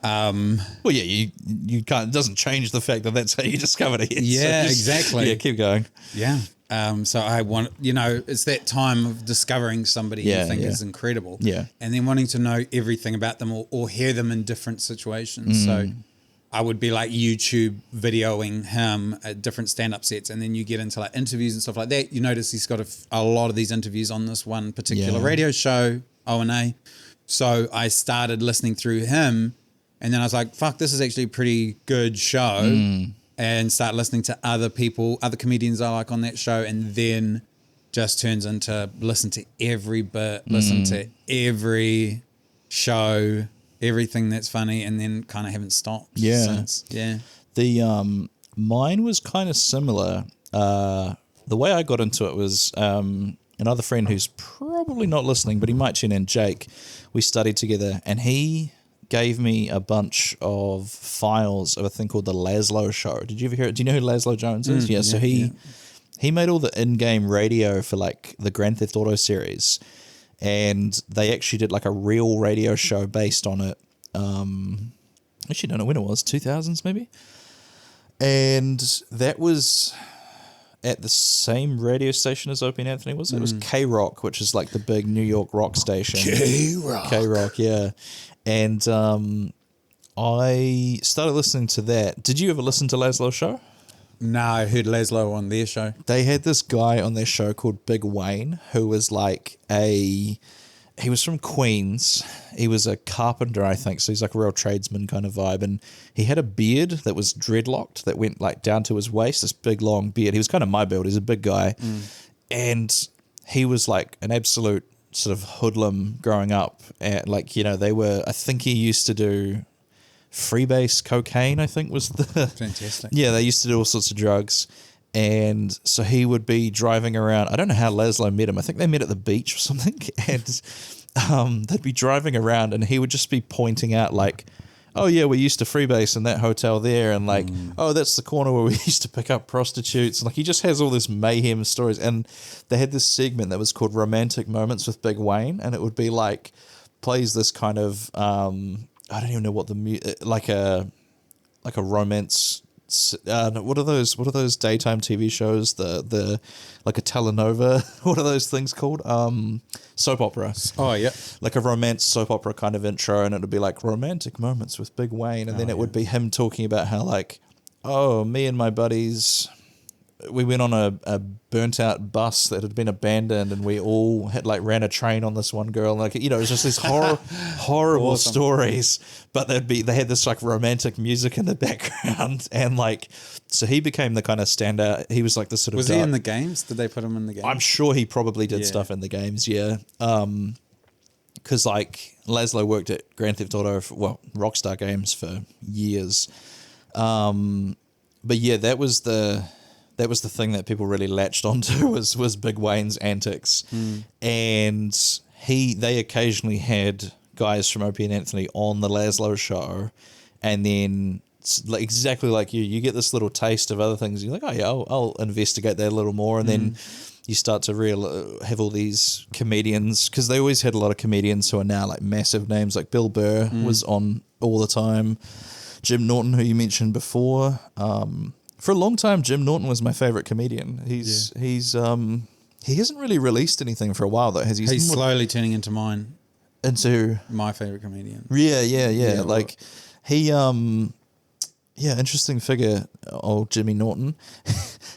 Well, yeah, you can't. It doesn't change the fact that that's how you discovered it. Yeah, so exactly. Yeah, keep going. Yeah. So I want, it's that time of discovering somebody you think is incredible. Yeah. And then wanting to know everything about them or hear them in different situations. So I would be like YouTube videoing him at different stand-up sets, and then you get into like interviews and stuff like that. You notice he's got a lot of these interviews on this one particular radio show, O&A. So I started listening through him, and then I was like, fuck, this is actually a pretty good show, and start listening to other people, other comedians I like on that show, and then just turns into listen to every bit, listen to every show, everything that's funny, and then kind of haven't stopped since. Yeah. The mine was kind of similar. The way I got into it was another friend who's probably not listening, but he might tune in, Jake. We studied together, and he gave me a bunch of files of a thing called the Laszlo Show. Did you ever hear it? Do you know who Laszlo Jones is? So he made all the in-game radio for like the Grand Theft Auto series. And they actually did like a real radio show based on it. Actually, don't know when it was, 2000s maybe. And that was at the same radio station as Opie and Anthony, was it? It was K-Rock, which is like the big New York rock station. K-Rock, yeah. And I started listening to that. Did you ever listen to Laszlo's show? No, I heard Laszlo on their show. They had this guy on their show called Big Wayne, who was like he was from Queens. He was a carpenter, I think. So he's like a real tradesman kind of vibe. And he had a beard that was dreadlocked that went like down to his waist, this big long beard. He was kind of my build. He's a big guy. And he was like an absolute sort of hoodlum growing up. And like, they were, I think he used to do freebase cocaine, I think was the... Fantastic. Yeah, they used to do all sorts of drugs. And so he would be driving around. I don't know how Laszlo met him. I think they met at the beach or something. And they'd be driving around and he would just be pointing out like, oh yeah, we used to freebase in that hotel there. And like, oh, that's the corner where we used to pick up prostitutes. And like, he just has all this mayhem stories. And they had this segment that was called Romantic Moments with Big Wayne. And it would be like, plays this kind of, I don't even know what like a romance. What are those daytime TV shows? The like a telenova. What are those things called? Soap opera. Oh yeah, like a romance soap opera kind of intro, and it would be like Romantic Moments with Big Wayne, and then it would be him talking about how like, oh, me and my buddies, a burnt out bus that had been abandoned, and we all had ran a train on this one girl. Like, it was just these horrible Awesome. stories, but they had this romantic music in the background, and so he became the kind of standout. He was like the sort of. Was he in the games? Did they put him in the games? I'm sure he probably did Yeah. stuff in the games, yeah. Because Laszlo worked at Grand Theft Auto, Rockstar Games for years. But yeah, that was the thing that people really latched onto was Big Wayne's antics, and they occasionally had guys from Opie and Anthony on the Laszlo show, and then exactly like you get this little taste of other things. You're like, oh yeah, I'll investigate that a little more, and then you start to have all these comedians, because they always had a lot of comedians who are now massive names, like Bill Burr was on all the time. Jim Norton, who you mentioned before. For a long time, Jim Norton was my favorite comedian. He hasn't really released anything for a while though, has he? He's slowly turning into my favorite comedian. Yeah. Like he, interesting figure, old Jimmy Norton.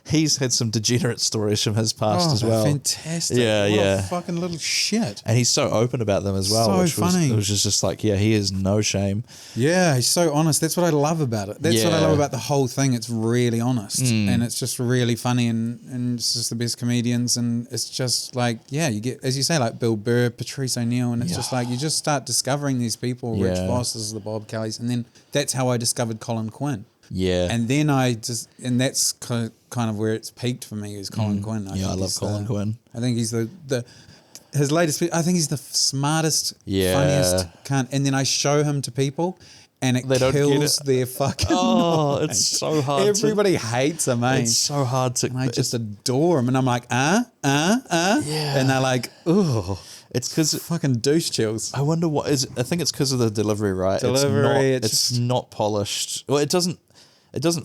He's had some degenerate stories from his past as well. Fantastic. Yeah, what yeah. a fucking little shit. And he's so open about them as well. So which funny. It was just he is no shame. Yeah, he's so honest. That's what I love about it. That's what I Yeah. love about the whole thing. It's really honest. And it's just really funny, and it's just the best comedians, and it's just you get, as you say, Bill Burr, Patrice O'Neill, and it's just you just start discovering these people, Rich Yeah. Vosses, the Bob Kellys, and then that's how I discovered Colin Quinn. Yeah. And then that's kind of where it's peaked for me, is Colin Quinn. I love Colin Quinn. I think he's his latest. I think he's the smartest, Yeah. funniest cunt. And then I show him to people, and it They don't get kills it. their fucking. Oh, mind. it's so hard. Everybody hates him, eh? It's so hard to. And I just adore him, and I'm like, yeah. And they're like, ooh, It's because fucking douche chills. I wonder what is. I think it's because of the delivery, right? Delivery, It's not polished. Well, it doesn't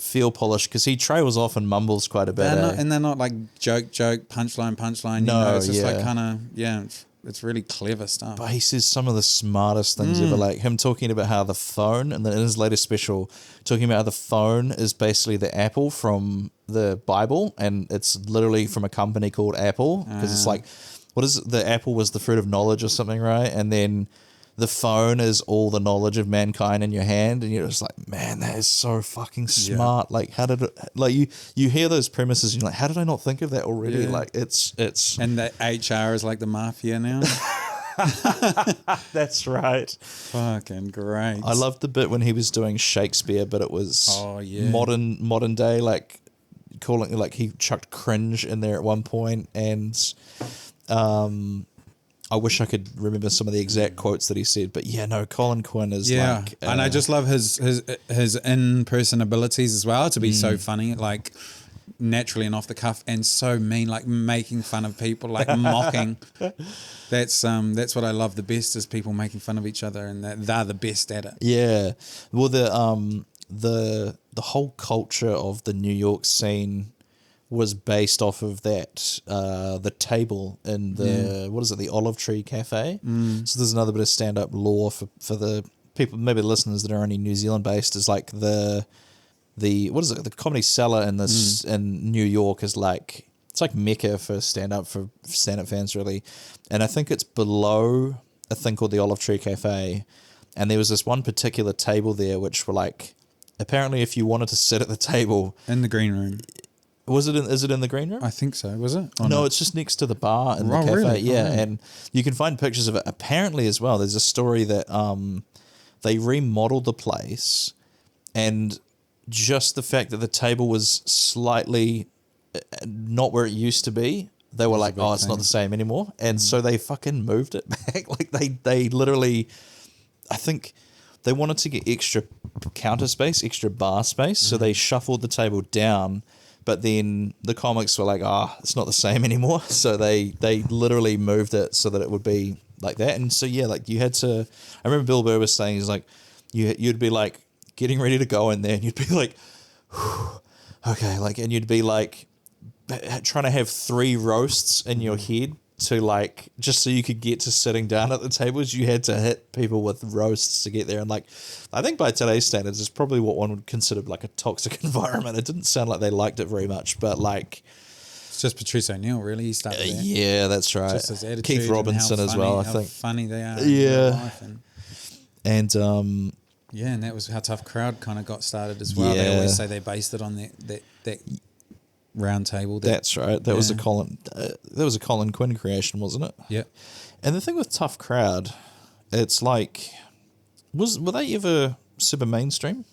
feel polished because he trails off and mumbles quite a bit. They're not like joke, punchline. No, it's just yeah. kind of It's really clever stuff. But he says some of the smartest things ever, like him talking about how the phone, and then in his latest special, talking about how the phone is basically the apple from the Bible, and it's literally from a company called Apple, because it's like, what is it? The apple was the fruit of knowledge or something, right? And then the phone is all the knowledge of mankind in your hand, and you're just like, man, that is so fucking smart. Like, how did it, you hear those premises, and you're like, how did I not think of that already? Yeah. Like, it's And the HR is like the mafia now. that's right. Fucking great. I loved the bit when he was doing Shakespeare, but it was modern day, like calling, like he chucked cringe in there at one point, and I wish I could remember some of the exact quotes that he said, but yeah, no, Colin Quinn is like, and I just love his in-person abilities as well to be so funny, like naturally and off the cuff, and so mean, like making fun of people, like mocking. That's what I love the best, is people making fun of each other, and they're the best at it. yeah. Well, the whole culture of the New York scene was based off of that, the table in the, what is it, the Olive Tree Cafe. So there's another bit of stand-up lore for the people, maybe the listeners that are only New Zealand based, is like the what is it, the Comedy Cellar in this in New York is like, it's like Mecca for stand-up fans, really. And I think it's below a thing called the Olive Tree Cafe, and there was this one particular table there which were like, apparently if you wanted to sit at the table In the green room. is it in the green room? I think so. Was it? Or No, not? it's just next to the bar in the Oh, cafe. really? Yeah, Oh, yeah. and you can find pictures of it. Apparently, as well, there's a story that they remodeled the place, and just the fact that the table was slightly not where it used to be, they were like, "Oh, it's not the same anymore," and so they fucking moved it back. Like they literally, I think they wanted to get extra counter space, extra bar space, so they shuffled the table down. But then the comics were like, it's not the same anymore. So they literally moved it so that it would be like that. And so, yeah, like you had to, I remember Bill Burr was saying, he's like, you'd be like getting ready to go in there, and you'd be like, okay, like, and you'd be like trying to have 3 roasts in your head to like just so you could get to sitting down at the tables, you had to hit people with roasts to get there. And like, I think by today's standards, it's probably what one would consider like a toxic environment. It didn't sound like they liked it very much, but like, It's just Patrice O'Neill, really. He started there. yeah, that's right. Just his attitude. Keith Robinson and how as well, I how think. funny they are. Yeah. In real life And yeah, and that was how Tough Crowd kind of got started as well. They always Yeah. say they based it on that round table. that's right. That was a Yeah. Colin Quinn creation, wasn't it? Yeah. And the thing with Tough Crowd, it's like, were they ever super mainstream?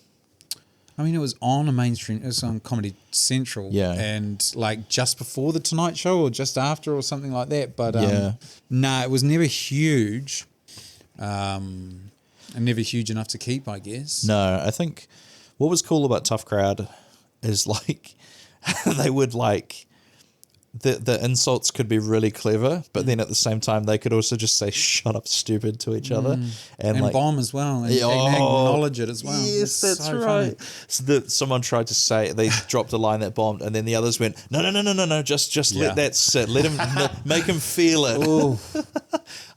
I mean, it was on a mainstream. It was on Comedy Central. Yeah. And like just before the Tonight Show or just after or something like that. But Yeah. no, it was never huge. And never huge enough to keep, I guess. No, I think what was cool about Tough Crowd is like they would like the insults could be really clever, but then at the same time they could also just say "shut up, stupid" to each other, And like bomb as well. And, Yeah, and acknowledge it as well. Yes, It's that's so right. funny. So that someone tried to say they dropped a line that bombed, and then the others went, "No, just Yeah. let that sit. Let him make him feel it." Ooh.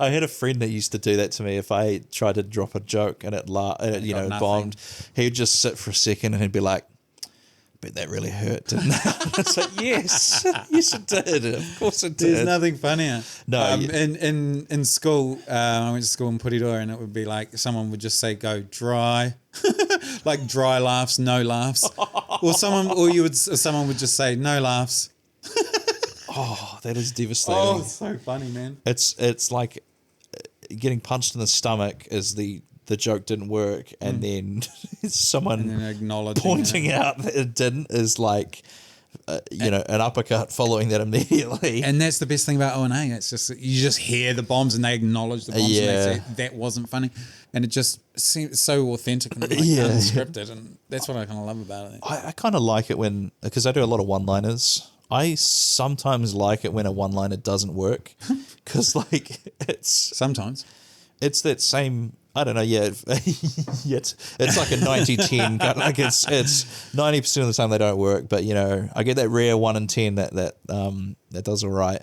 I had a friend that used to do that to me. If I tried to drop a joke and it got nothing. bombed, he'd just sit for a second and he'd be like, "Bet that really hurt, didn't it?" It's like, yes, yes, it did. Of course it did. There's nothing funnier. No, in school, I went to school in Purirua, and it would be like someone would just say, "Go dry," like dry laughs, no laughs, or someone would just say, "No laughs." Oh, that is devastating. Oh, it's so funny, man. It's like getting punched in the stomach is the joke didn't work, and then someone And then acknowledging pointing it. out that it didn't is like an uppercut following that immediately. And that's the best thing about O&A. It's just you just hear the bombs and they acknowledge the bombs. Yeah. And they say that wasn't funny, and it just seems so authentic and like Yeah. unscripted, and that's what I kind of love about it. I kind of like it when, because I do a lot of one-liners. I sometimes like it when a one-liner doesn't work, because like it's Sometimes. that same, I don't know, yeah, yeah, it's like a 90-10, like it's 90% of the time they don't work, but you know, I get that rare 1 in 10 that does all right.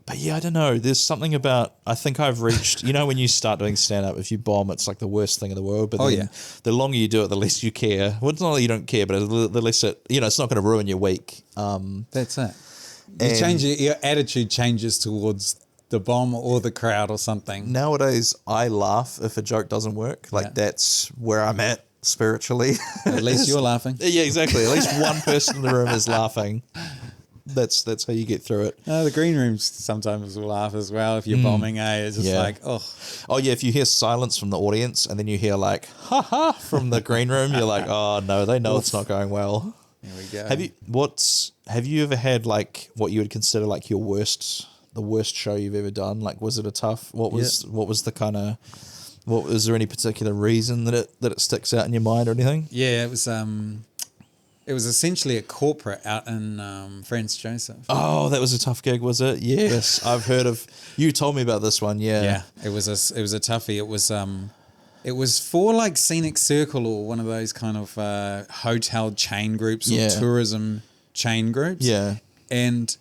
But yeah, I don't know, there's something about, I think I've reached, you know, when you start doing stand-up, if you bomb, it's like the worst thing in the world, but then the longer you do it, the less you care. Well, it's not that you don't care, but the less it, you know, it's not going to ruin your week. That's it. You change your attitude changes towards the bomb or the crowd or something. Nowadays, I laugh if a joke doesn't work. Like, Yeah. that's where I'm at spiritually. At least you're laughing. Yeah, exactly. At least one person in the room is laughing. That's how you get through it. The green rooms sometimes will laugh as well if you're bombing. It's just Yeah. like, oh. Oh yeah, if you hear silence from the audience and then you hear like ha ha from the green room, you're like, oh no, they know it's not going well. Here we go. Have you ever had like what you would consider like the worst show you've ever done? Like, was it a tough? What was the kind of? What was there any particular reason that it sticks out in your mind or anything? Yeah, it was essentially a corporate out in Franz Joseph. Oh, that was a tough gig, was it? Yes, I've heard of. You told me about this one. Yeah. Yeah, it was a toughie. It was for like Scenic Circle or one of those kind of hotel chain groups or Yeah. tourism chain groups. Yeah. And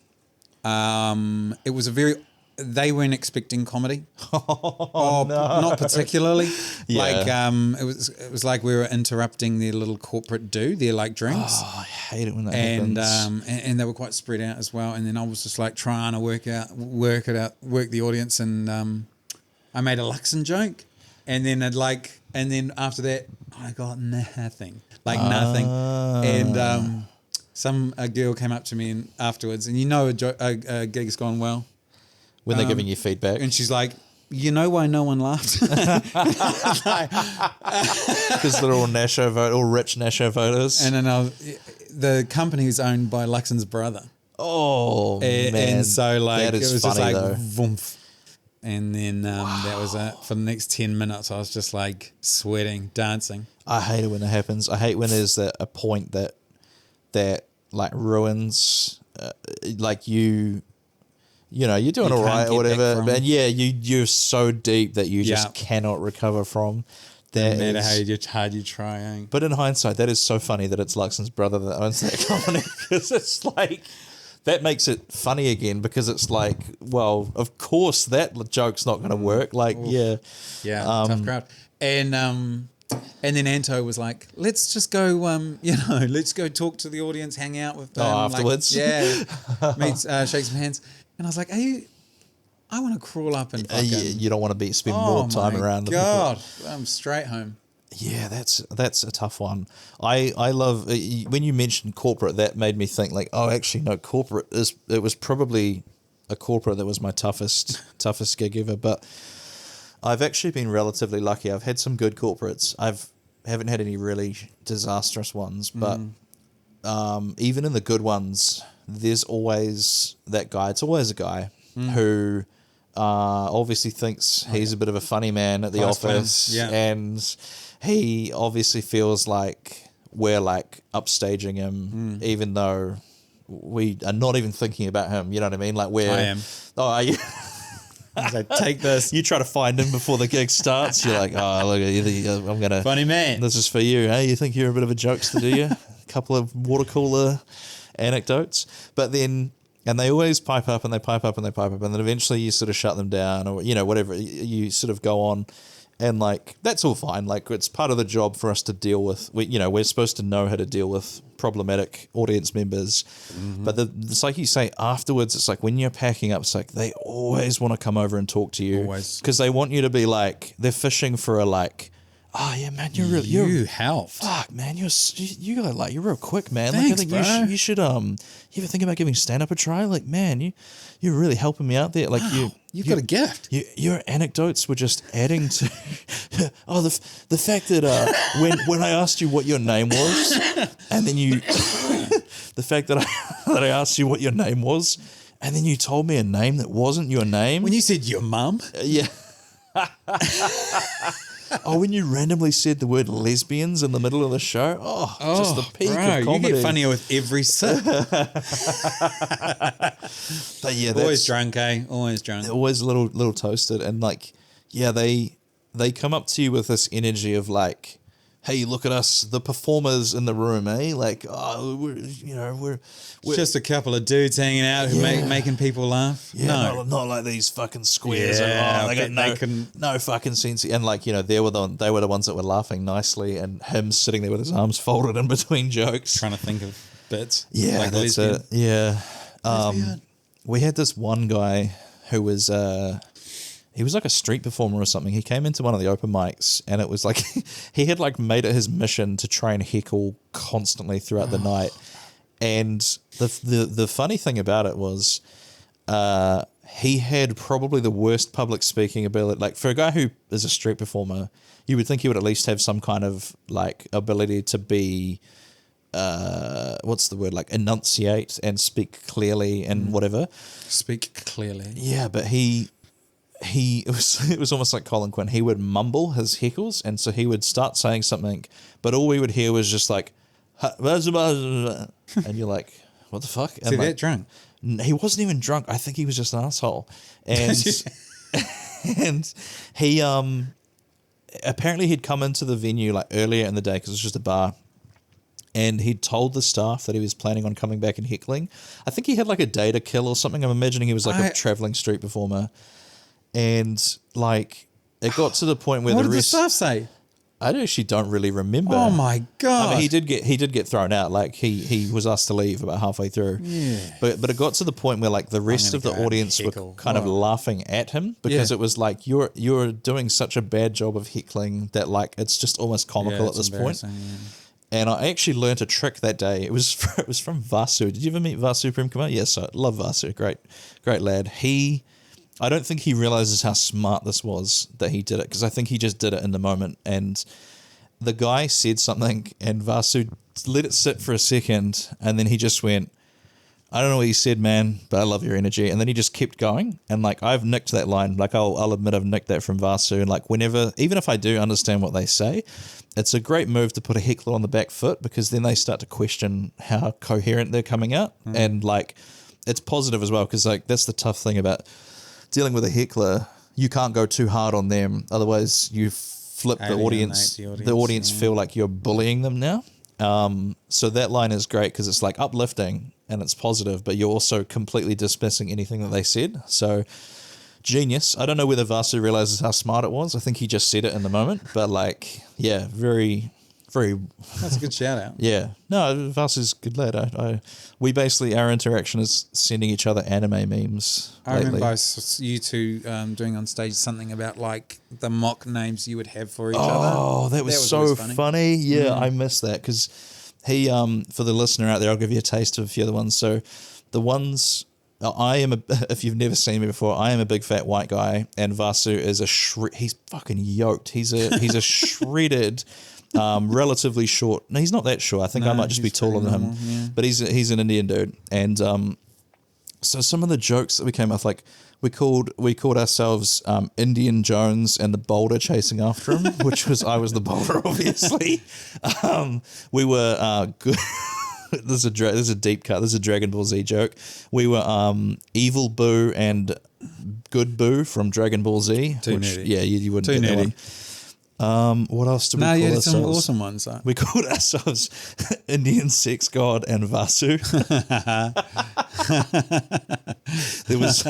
it was they weren't expecting comedy. Not particularly. Yeah. Like it was like we were interrupting their little corporate their like drinks. Oh, I hate it when that And happens. and they were quite spread out as well. And then I was just like trying to work the audience, and I made a Luxon joke, and then after that I got nothing, nothing. And a girl came up to me afterwards, and a gig's gone well when they're giving you feedback, and she's like, "You know why no one laughed?" because they're all all rich Nasho voters. And then the company is owned by Luxon's brother. Oh man, And so like that it is was funny just like though. voomf. And then that was it. For the next 10 minutes I was just like sweating, dancing. I hate it when it happens. I hate when there's a point that like ruins like you know, you're doing You all can't right get or whatever, back from. but yeah, you're so deep that you just cannot recover from. No matter how hard you try. Eh? But in hindsight, that is so funny that it's Luxon's brother that owns that company, because it's like that makes it funny again because it's like, well, of course that joke's not going to work. Like, yeah, tough crowd. And then Anto was like, let's just go, let's go talk to the audience, hang out with them. Afterwards. Shake some hands. And I was like, I want to crawl up and fucking... you don't want to spend more time around. Oh, my God. I'm straight home. Yeah, that's a tough one. I love when you mentioned corporate. That made me think like, oh, actually, no, corporate it was probably a corporate that was my toughest gig ever. But I've actually been relatively lucky. I've had some good corporates. Haven't had any really disastrous ones, but even in the good ones, there's always that guy. It's always a guy who obviously thinks he's a bit of a funny man at the office, and he obviously feels like we're like upstaging him, even though we are not even thinking about him. You know what I mean? Like I am. Oh, are you? Like, take this. You try to find him before the gig starts. You're like, oh, look, I'm gonna. Funny man. This is for you. Hey, you think you're a bit of a jokester, do you? A couple of water cooler anecdotes, but then. And they always pipe up and they pipe up and they pipe up, and then eventually you sort of shut them down, or whatever, you sort of go on, and like that's all fine. Like it's part of the job for us to deal with. We're supposed to know how to deal with problematic audience members, but it's like you say afterwards. It's like when you're packing up, it's like they always want to come over and talk to you, because they want you to be like they're fishing for a like. Oh yeah, man, you helped. Fuck, man, you're real quick, man. Thanks, like, I think bro. you should you ever think about giving stand up a try? Like, man, you're really helping me out there. Like you've got a gift. Your anecdotes were just adding to the fact that when I asked you what your name was, and then the fact that I asked you what your name was, and then you told me a name that wasn't your name. When you said your mum, yeah. Oh, when you randomly said the word lesbians in the middle of the show, just the peak of comedy. You get funnier with every sip. But yeah, always drunk, eh? Always drunk. Always a little toasted, and like, yeah, they come up to you with this energy of like, hey, look at us, the performers in the room, eh? Like, oh, we're just a couple of dudes hanging out who making people laugh. Yeah, not like these fucking squares. Yeah, they got no fucking sense. And like, they were the ones that were laughing nicely, and him sitting there with his arms folded in between jokes, trying to think of bits. Yeah, like that's lesbian. It. Yeah, we had this one guy who was. He was like a street performer or something. He came into one of the open mics, and it was like he had like made it his mission to try and heckle constantly throughout the night. And the funny thing about it was he had probably the worst public speaking ability. Like for a guy who is a street performer, you would think he would at least have some kind of like ability to be what's the word, like enunciate and speak clearly and whatever. Speak clearly. Yeah, but it was almost like Colin Quinn. He would mumble his heckles, and so he would start saying something, but all we would hear was just like, and you're like, what the fuck? Is he that drunk? He wasn't even drunk. I think he was just an asshole. And and he apparently he'd come into the venue like earlier in the day because it was just a bar. And he'd told the staff that he was planning on coming back and heckling. I think he had like a day to kill or something. I'm imagining he was like a traveling street performer. And like it got to the point where what the did rest, the staff say? I actually don't really remember. Oh my god! I mean, he did get thrown out. Like he was asked to leave about halfway through. Yeah. But it got to the point where like the rest of the audience were kind of laughing at him because it was like you're doing such a bad job of heckling that like it's just almost comical at this point. Yeah. And I actually learnt a trick that day. It was from Vasu. Did you ever meet Vasu Premkumar? Yes, I love Vasu. Great lad. I don't think he realizes how smart this was that he did it, because I think he just did it in the moment. And the guy said something, and Vasu let it sit for a second, and then he just went, I don't know what he said, man, but I love your energy. And then he just kept going. And like I've nicked that line. Like I'll admit I've nicked that from Vasu. And like whenever, even if I do understand what they say, it's a great move to put a heckler on the back foot, because then they start to question how coherent they're coming out. And like it's positive as well, because like that's the tough thing about dealing with a heckler. You can't go too hard on them, otherwise you flip the audience. The audience feel like you're bullying them now. So that line is great because it's like uplifting, and it's positive, but you're also completely dismissing anything that they said. So genius. I don't know whether Vasu realizes how smart it was. I think he just said it in the moment, but like, yeah, very, very. That's a good shout out. Yeah. No, Vasu's a good lad. We basically, our interaction is sending each other anime memes. I lately. remember you two doing on stage something about like the mock names you would have for each other. Oh, that was so always funny. Yeah, I missed that because he, for the listener out there, I'll give you a taste of a few other ones. So the ones, if you've never seen me before, I am a big fat white guy, and Vasu is he's fucking yoked. He's a shredded, relatively short. No, he's not that short. I think I might just be taller than him, but he's an Indian dude. And so some of the jokes that we came up with, like we called ourselves Indian Jones and the boulder chasing after him, which was I was the boulder, obviously. We were good. This is a deep cut. This is a Dragon Ball Z joke. We were Evil Boo and Good Boo from Dragon Ball Z. Too nerdy. Yeah, you wouldn't Too get nerdy. that one. What else did we call you had ourselves? some awesome ones. Though. We called ourselves Indian Sex God and Vasu. There was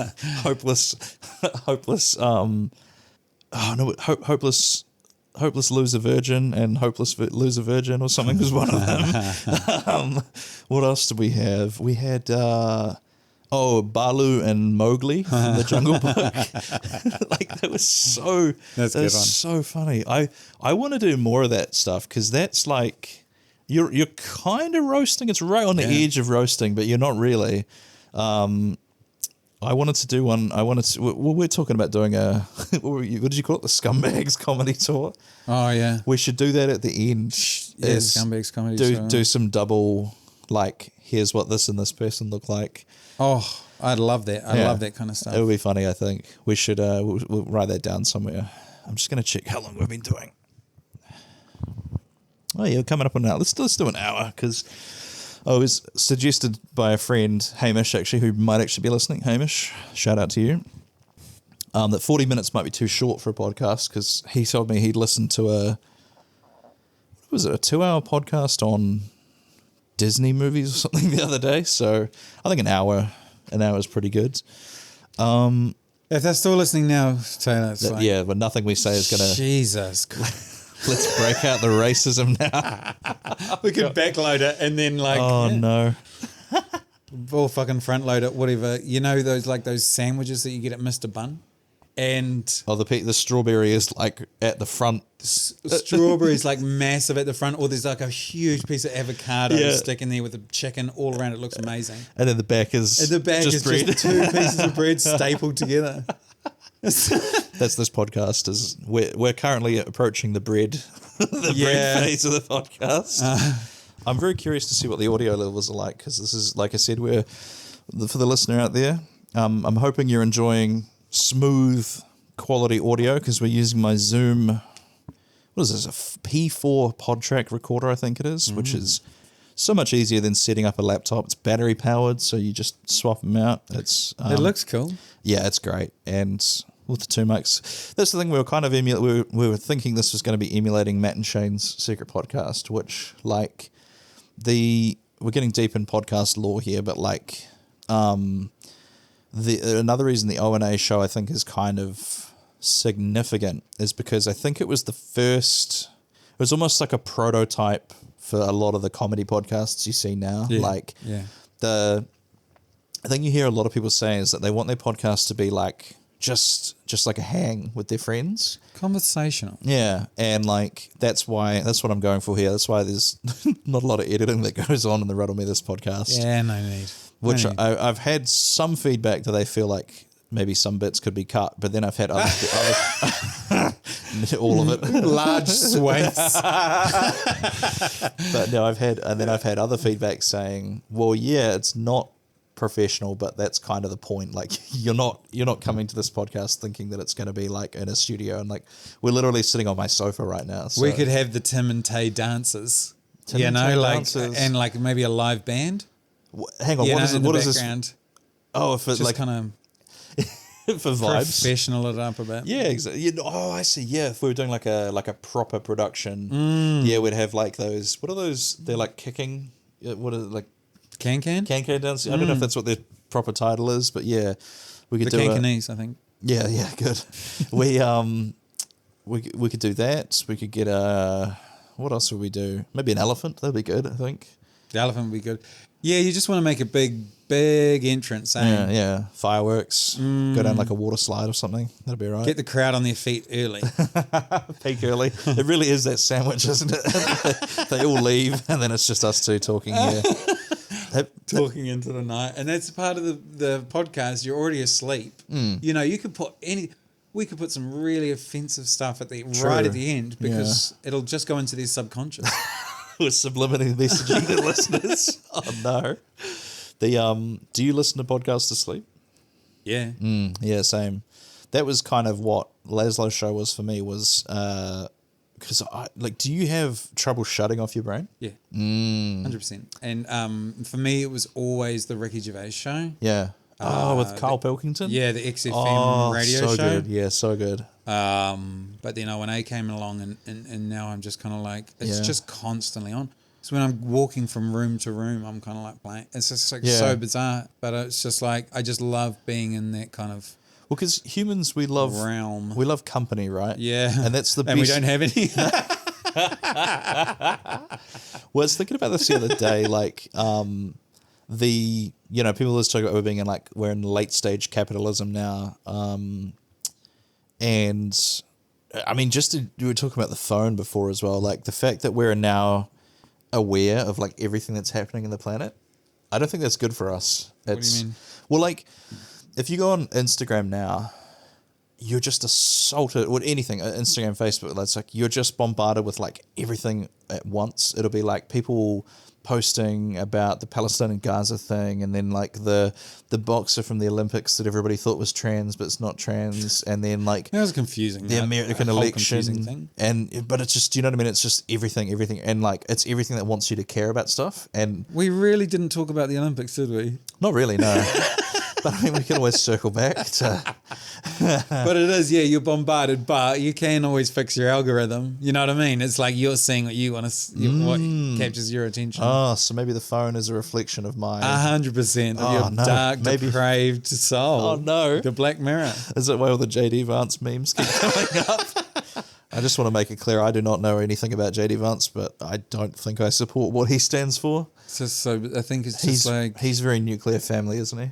hopeless loser virgin and hopeless loser virgin or something was one of them. What else did we have? We had Balu and Mowgli from the Jungle Book. Like that was so so funny. I want to do more of that stuff because that's like you're kind of roasting. It's right on the edge of roasting, but you're not really. I wanted to do one. We're talking about doing what did you call it? The Scumbags comedy tour. Oh yeah, we should do that at the end. Yeah, Scumbags comedy tour. Do some double, like, here's what this and this person look like. Oh, I'd love that. I love that kind of stuff. It would be funny. I think we should. We'll write that down somewhere. I'm just going to check how long we've been doing. Oh yeah, coming up on an hour. Let's do an hour because. I was suggested by a friend, Hamish, actually, who might actually be listening. Hamish, shout out to you. That 40 minutes might be too short for a podcast because he told me he'd listened to a 2-hour podcast on Disney movies or something the other day. So I think an hour is pretty good. If they're still listening now, Taylor, yeah, but nothing we say is going to... Jesus Christ. Let's break out the racism now. We could backload it and then no. We'll fucking front load it, whatever. You know those sandwiches that you get at Mr. Bun? And the strawberry is like at the front. Strawberry's like massive at the front, or there's like a huge piece of avocado sticking there with the chicken all around. It looks amazing. And then the back is just two pieces of bread stapled together. That's this podcast. Is we're currently approaching the bread, bread phase of the podcast. I'm very curious to see what the audio levels are like because this is, like I said, for the listener out there. I'm hoping you're enjoying smooth quality audio because we're using my Zoom. What is this? A P4 PodTrack recorder, I think it is, which is so much easier than setting up a laptop. It's battery powered, so you just swap them out. It looks cool. Yeah, it's great. And with the two mics, that's the thing we were kind of we were thinking this was going to be emulating Matt and Shane's secret podcast, which like we're getting deep in podcast lore here, but like another reason the O&A show I think is kind of significant is because I think it was it was almost like a prototype for a lot of the comedy podcasts you see now. The thing you hear a lot of people saying is that they want their podcast to be like just like a hang with their friends. Conversational. Yeah. And like that's what I'm going for here. That's why there's not a lot of editing that goes on in the Ruddle Me This podcast. Yeah, no need. Which I've had some feedback that they feel like maybe some bits could be cut, but then I've had other all of it. Large swathes. But no, I've had other feedback saying, well, yeah, it's not professional, but that's kind of the point. Like you're not coming to this podcast thinking that it's going to be like in a studio, and like we're literally sitting on my sofa right now. So. We could have the Tim and Tay dances, dancers. And like maybe a live band. Hang on, what is this? Oh, if it's just like kind of for vibes, professional it up a bit. Yeah, exactly. Oh, I see. Yeah, if we were doing like a proper production, yeah, we'd have like those. What are those? They're like kicking. What are like Can? Can dance. I don't know if that's what their proper title is, but yeah, we could The do it. Cantonese, I think. Yeah, good. we could do that. We could get what else would we do? Maybe an elephant. That'd be good, I think. The elephant would be good. Yeah, you just want to make a big entrance. Yeah. Fireworks. Go down like a water slide or something. That'd be right. Get the crowd on their feet early. Peak early. It really is that sandwich, isn't it? They all leave, and then it's just us two talking here. Talking into the night. And that's part of the podcast. You're already asleep. You know, you could put we could put some really offensive stuff right at the end because it'll just go into their subconscious. We're subliminally messaging the listeners. Oh no. Do you listen to podcasts to sleep? Yeah. Yeah, same. That was kind of what Laszlo's show was for me, was because do you have trouble shutting off your brain? Yeah. 100%. And for me it was always the Ricky Gervais show. Yeah. With Carl Pilkington? Yeah, the XFM radio so show. Good. Yeah, so good. But then when A came along and now I'm just kind of like, it's just constantly on. So when I'm walking from room to room, I'm kind of like blank. It's just like so bizarre, but it's just like, I just love being in that kind of Well, because humans, we love realm. We love company, right? Yeah. And that's the best. And we don't have any. Well, I was thinking about this the other day, like, people always talk about we're in late stage capitalism now. And I mean, you were talking about the phone before as well, like the fact that we're now aware of like everything that's happening in the planet. I don't think that's good for us. What do you mean? Well, like if you go on Instagram now, you're just assaulted with anything, Instagram, Facebook, it's like you're just bombarded with like everything at once. It'll be like people posting about the Palestine and Gaza thing, and then like the boxer from the Olympics that everybody thought was trans but it's not trans, and then like that was confusing. The American election thing. But it's just, you know what I mean, it's just everything, and like it's everything that wants you to care about stuff. And we really didn't talk about the Olympics, did we? Not really, no. But I mean, we can always circle back to. But it is, you're bombarded, but you can always fix your algorithm. You know what I mean? It's like you're seeing what you want to, what captures your attention. Oh, so maybe the phone is a reflection of my 100% of your dark, depraved soul. Oh no, the Black Mirror. Is it why all the JD Vance memes keep coming up? I just want to make it clear, I do not know anything about JD Vance, but I don't think I support what he stands for. So I think it's just he's very nuclear family, isn't he?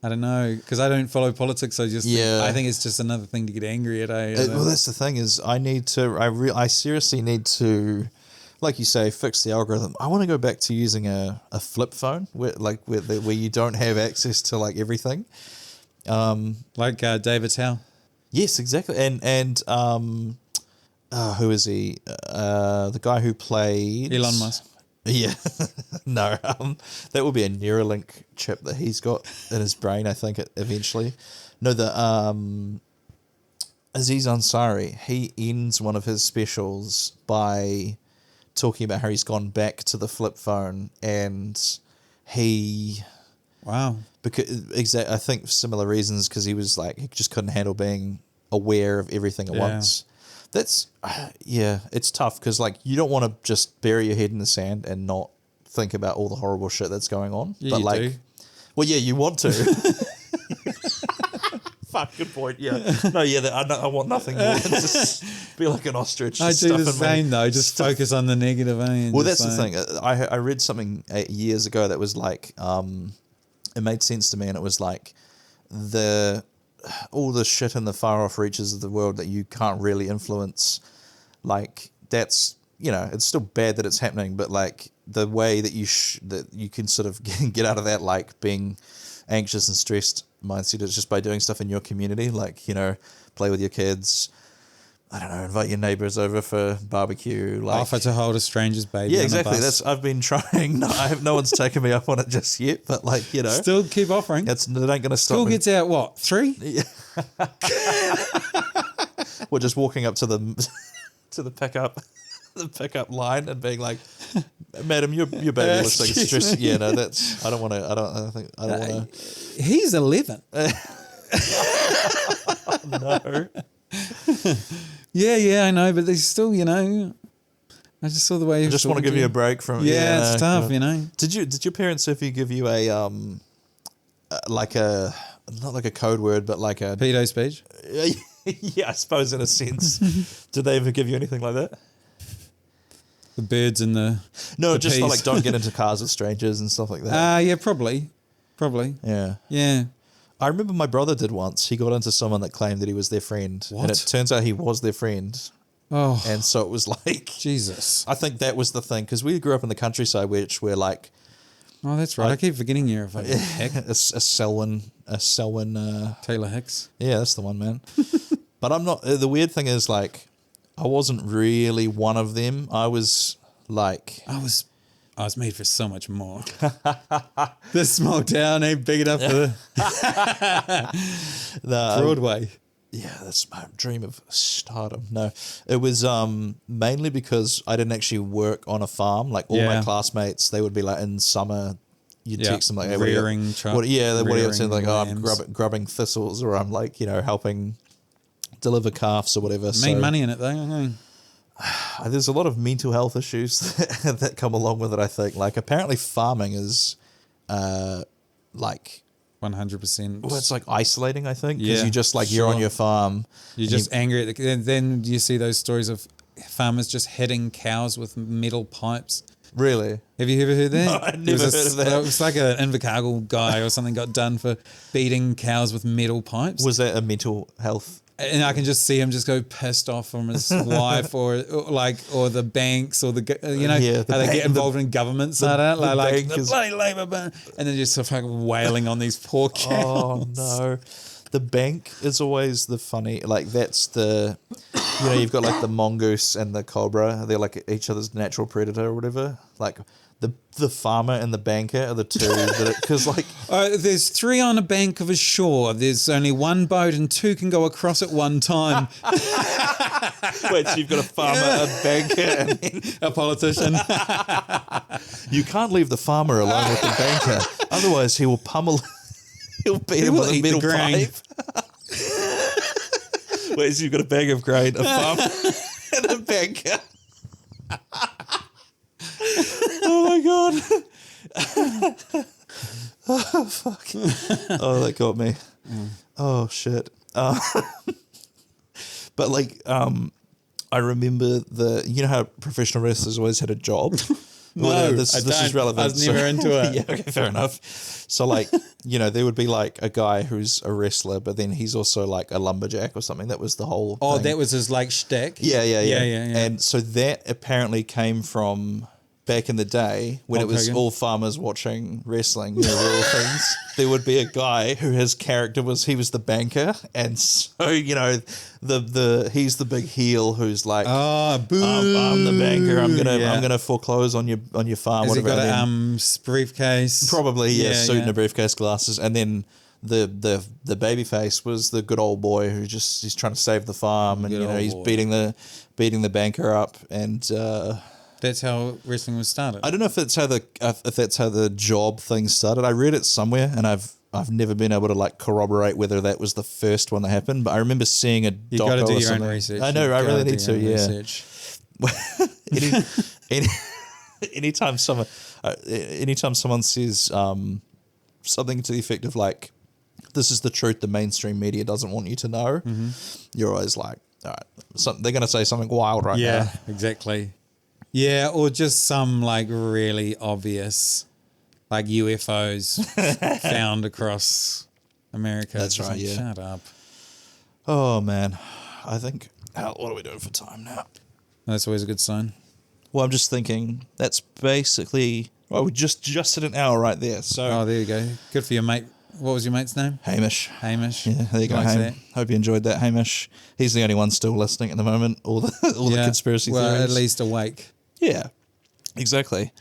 I don't know, because I don't follow politics. I think it's just another thing to get angry at. Well, that's the thing is, I seriously need to, like you say, fix the algorithm. I want to go back to using a flip phone where you don't have access to like everything. Like David Tao. Yes, exactly. And who is he? The guy who played Elon Musk. Yeah, no, that will be a Neuralink chip that he's got in his brain, I think, eventually. No, Aziz Ansari, he ends one of his specials by talking about how he's gone back to the flip phone, and wow, because I think for similar reasons, because he was like, he just couldn't handle being aware of everything at once. That's, it's tough because like you don't want to just bury your head in the sand and not think about all the horrible shit that's going on. Yeah, but you like, do. Well, yeah, you want to. Fuck, good point. Yeah, no, I want nothing more than just be like an ostrich. I do the same though. Just focus on the negative. Well, that's the thing. I read something years ago that was like, it made sense to me, and it was like all the shit in the far off reaches of the world that you can't really influence, like that's, it's still bad that it's happening, but like the way that you can sort of get out of that, like being anxious and stressed mindset, is just by doing stuff in your community, like, play with your kids, I don't know, invite your neighbors over for barbecue, like offer to hold a stranger's baby. Yeah, on exactly. A bus. I've been trying. No one's taken me up on it just yet, but like, still keep offering. It ain't going to stop. School gets out what, 3? Yeah. We're just walking up to the pickup line and being like, "Madam, your baby looks like it's stressed." Yeah, no, that's. I don't want to. He's 11. No. Yeah, I know, but there's still, I just saw the way. I just want to give you a break from. Yeah, it's tough, God. you know. Did your parents ever give you a like a not like a code word, but like a Pedo speech. yeah, I suppose in a sense. Did they ever give you anything like that? The birds and the No, the just peas. like don't get into cars with strangers and stuff like that. Yeah, probably. Yeah. Yeah. I remember my brother did once. He got into someone that claimed that he was their friend. What? And it turns out he was their friend. Oh, And so it was like, Jesus. I think that was the thing. Because we grew up in the countryside, which we're like Oh, that's right. I keep forgetting you're a fucking heck. a Selwyn. Taylor Hicks. Yeah, that's the one, man. But I'm not, the weird thing is like, I wasn't really one of them. I was like, I was made for so much more. This small town ain't big enough for Broadway. Yeah, that's my dream of stardom. No, it was mainly because I didn't actually work on a farm. Like all my Yeah. classmates, they would be like in summer. You Yeah, text them like, hey, rearing what are you rearing up to? Like, oh, I'm lambs. grubbing thistles, or I'm like, helping deliver calves or whatever. Mean money in it though. I know. There's a lot of mental health issues that come along with it. I think, like, apparently farming is, like. 100%. Well, it's like isolating, I think, because Yeah, you just like you're on sure. your farm. You're just angry at then you see those stories of farmers just hitting cows with metal pipes. Really? Have you ever heard that? No, I'd never heard of that. It was like an Invercargill guy or something got done for beating cows with metal pipes. Was that a mental health? And I can just see him just go pissed off from his wife or the banks or the Yeah, how they get involved in governments like that, the like bank the is- bloody Labour ban, and then just sort of like wailing on these poor cows. Oh no, the bank is always the funny. Like that's the, you've got like the mongoose and the cobra. They're like each other's natural predator or whatever. Like the farmer and the banker are the two that because like There's 3 on a bank of a shore. There's only 1 boat and 2 can go across at one time. wait, so you've got a farmer, a banker, and then A politician. you can't leave the farmer alone with the banker, otherwise he will pummel. He'll beat him will with a eat the metal grain. pipe. Wait, so you've got a bag of grain, a farmer, and a banker. Oh my god! Oh fuck! Oh, that got me. Oh shit! But like, I remember how professional wrestlers always had a job. This is don't. relevant. I was never into it. Yeah, okay, fair enough. So like, there would be like a guy who's a wrestler, but then he's also like a lumberjack or something. That was the whole Oh, thing. that was his like shtick. Yeah. Yeah. And so that apparently came from back in the day when Hulk it was Hogan. all farmers watching wrestling, real things. There would be a guy who his character was he was the banker, and so he's the big heel who's like, Oh, boo! I'm the banker. I'm Yeah. gonna foreclose on your farm. Has he whatever. got And then a briefcase? probably suit and yeah. a briefcase, glasses, and then. The baby face was the good old boy who he's trying to save the farm, and Good old he's boy. beating the banker up, and That's how wrestling was started. I don't know if that's how the job thing started. I read it somewhere, and I've never been able to like corroborate whether that was the first one that happened. But I remember seeing a You got to doco do or your own something. research. I know. I You really gotta need do to. your own Yeah. research. Anytime someone says something to the effect of like, "This is the truth the mainstream media doesn't want you to know," you're always like, "All right, they're going to say something wild right now." Yeah, exactly. Yeah, or just some like really obvious like UFOs found across America. That's Just right, like, yeah. Shut up. Oh man, I think. What are we doing for time now? That's always a good sign. Well, I'm just thinking that's basically. Well, we just hit an hour right there. So Oh, there you go. Good for your mate. What was your mate's name? Hamish. Hamish. Yeah, there you go, Likes Ham. that. Hope you enjoyed that, Hamish. He's the only one still listening at the moment. All the conspiracy well, theories. at least awake. Yeah, exactly.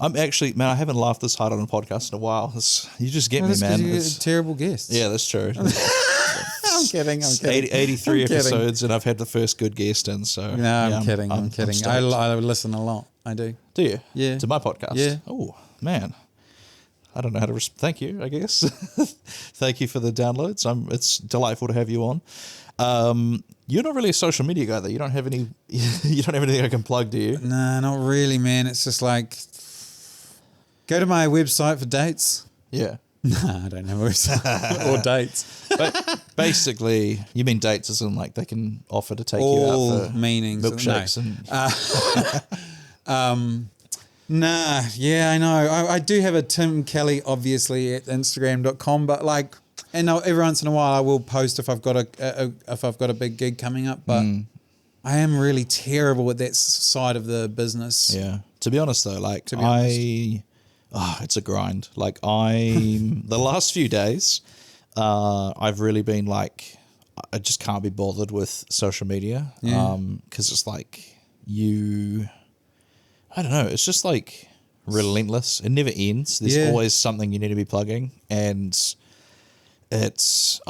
I'm actually, man, I haven't laughed this hard on a podcast in a while. You just get Well, me, that's 'cause man. you're It's- a terrible guest. yeah, that's true. I'm kidding. 83 I'm kidding. episodes, and I've had the first good guest in. So No, I'm kidding. I'm kidding. I stoked. listen a lot. I do. Do you? Yeah. To my podcast? Yeah. Oh, man. I don't know how to thank you, I guess. Thank you for the downloads. It's delightful to have you on. You're not really a social media guy, though. You don't have any. You don't have anything I can plug, do you? Nah, not really, man. It's just like, go to my website for dates. Yeah. Nah, I don't have a website or dates. But basically, you mean dates as in like they can offer to take you All out for meanings. milkshakes No. Nah, yeah, I know. I do have a Tim Kelly, obviously, at Instagram.com, but like, and every once in a while I will post if I've got a big gig coming up, but I am really terrible at that side of the business. Yeah. To be honest, though, like it's a grind. Like the last few days, I've really been like, I just can't be bothered with social media. Yeah. Cause it's like I don't know. It's just like relentless. It never ends. There's always something you need to be plugging. And I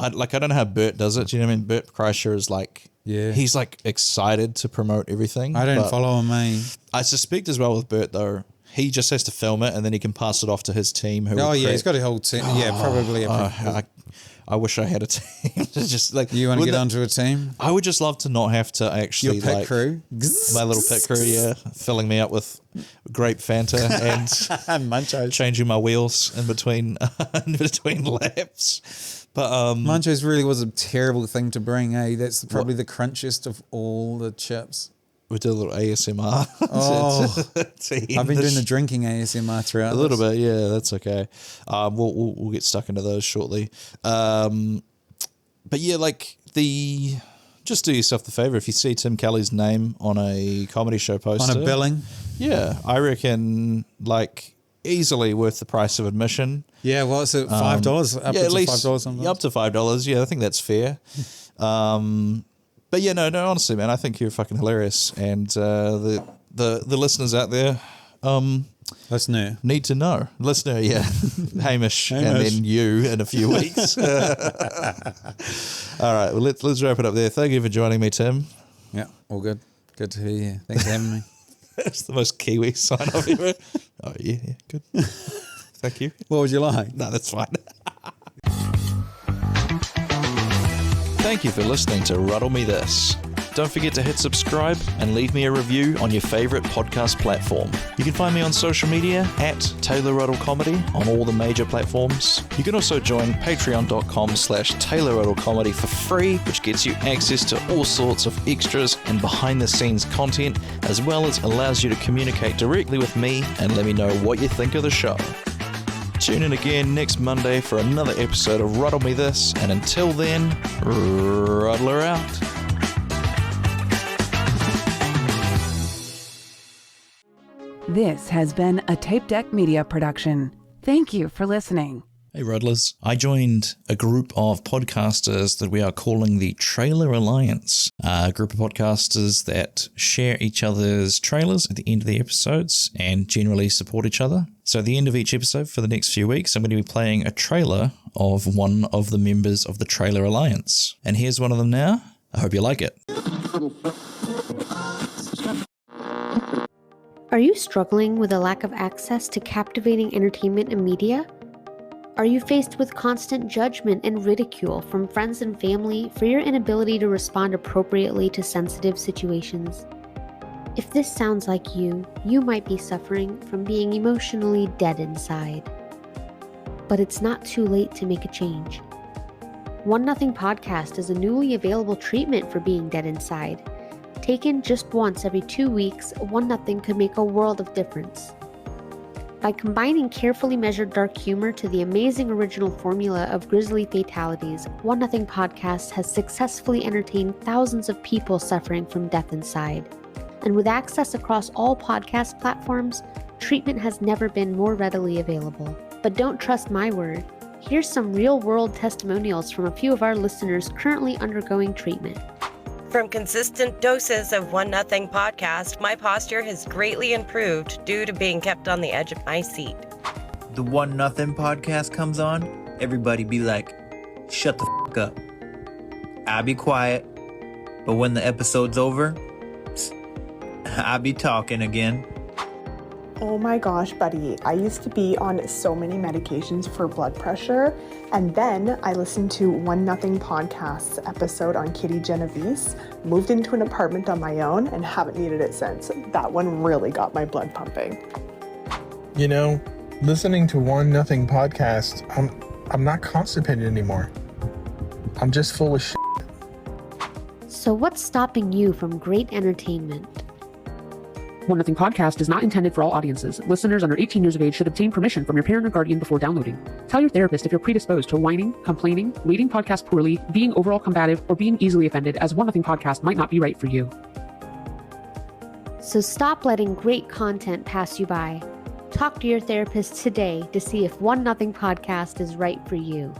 don't know how Bert does it. Do you know what I mean? Bert Kreischer is like, he's like excited to promote everything. I don't follow him, mate. I suspect as well with Bert though, he just has to film it and then he can pass it off to his team. He's got a whole team. Probably. I wish I had a team. Just like you want to get onto a team? I would just love to not have to actually your pit crew, my little pit crew, filling me up with grape Fanta and Munchos, changing my wheels in between laps. But Munchos really was a terrible thing to bring. That's probably the crunchiest of all the chips. We did a little ASMR. I've been doing the drinking ASMR throughout. A little bit, yeah. That's okay. We'll get stuck into those shortly. But yeah, like just do yourself the favor if you see Tim Kelly's name on a comedy show poster, on a billing. Yeah, I reckon like easily worth the price of admission. Yeah, well, it's at $5. At least $5 sometimes. Up to $5. Yeah, I think that's fair. But yeah, no, honestly, man, I think you're fucking hilarious, and the listeners out there, listener need to know. Listener, yeah, Hamish, and then you in a few weeks. All right, well let's wrap it up there. Thank you for joining me, Tim. Yeah, all good. Good to hear you. Thanks for having me. That's the most Kiwi sign I've ever. Oh yeah, good. Thank you. What would you like? No, that's fine. Thank you for listening to Ruddle Me This. Don't forget to hit subscribe and leave me a review on your favorite podcast platform. You can find me on social media at Taylor Ruddle Comedy on all the major platforms. You can also join patreon.com/Taylor Ruddle Comedy for free, which gets you access to all sorts of extras and behind the scenes content, as well as allows you to communicate directly with me and let me know what you think of the show. Tune in again next Monday for another episode of Ruddle Me This, and until then, Ruddle her out. This has been a Tape Deck Media production. Thank you for listening. Hey Ruddlers, I joined a group of podcasters that we are calling the Trailer Alliance, a group of podcasters that share each other's trailers at the end of the episodes and generally support each other. So at the end of each episode for the next few weeks, I'm going to be playing a trailer of one of the members of the Trailer Alliance. And here's one of them now. I hope you like it. Are you struggling with a lack of access to captivating entertainment and media? Are you faced with constant judgment and ridicule from friends and family for your inability to respond appropriately to sensitive situations? If this sounds like you might be suffering from being emotionally dead inside. But it's not too late to make a change. One Nothing Podcast is a newly available treatment for being dead inside. Taken just once every 2 weeks, One Nothing could make a world of difference. By combining carefully measured dark humor to the amazing original formula of grisly fatalities, One Nothing Podcast has successfully entertained thousands of people suffering from death inside. And with access across all podcast platforms, treatment has never been more readily available. But don't trust my word. Here's some real-world testimonials from a few of our listeners currently undergoing treatment. From consistent doses of One Nothing Podcast, my posture has greatly improved due to being kept on the edge of my seat. The One Nothing Podcast comes on, everybody be like, shut the f*** up. I'll be quiet, but when the episode's over, I'll be talking again. Oh my gosh, buddy. I used to be on so many medications for blood pressure. And then I listened to One Nothing Podcast's episode on Kitty Genovese, moved into an apartment on my own, and haven't needed it since. That one really got my blood pumping. You know, listening to One Nothing Podcast, I'm not constipated anymore. I'm just full of shit. So what's stopping you from great entertainment? One Nothing Podcast is not intended for all audiences. Listeners under 18 years of age should obtain permission from your parent or guardian before downloading. Tell your therapist if you're predisposed to whining, complaining, rating podcasts poorly, being overall combative, or being easily offended, as One Nothing Podcast might not be right for you. So stop letting great content pass you by. Talk to your therapist today to see if One Nothing Podcast is right for you.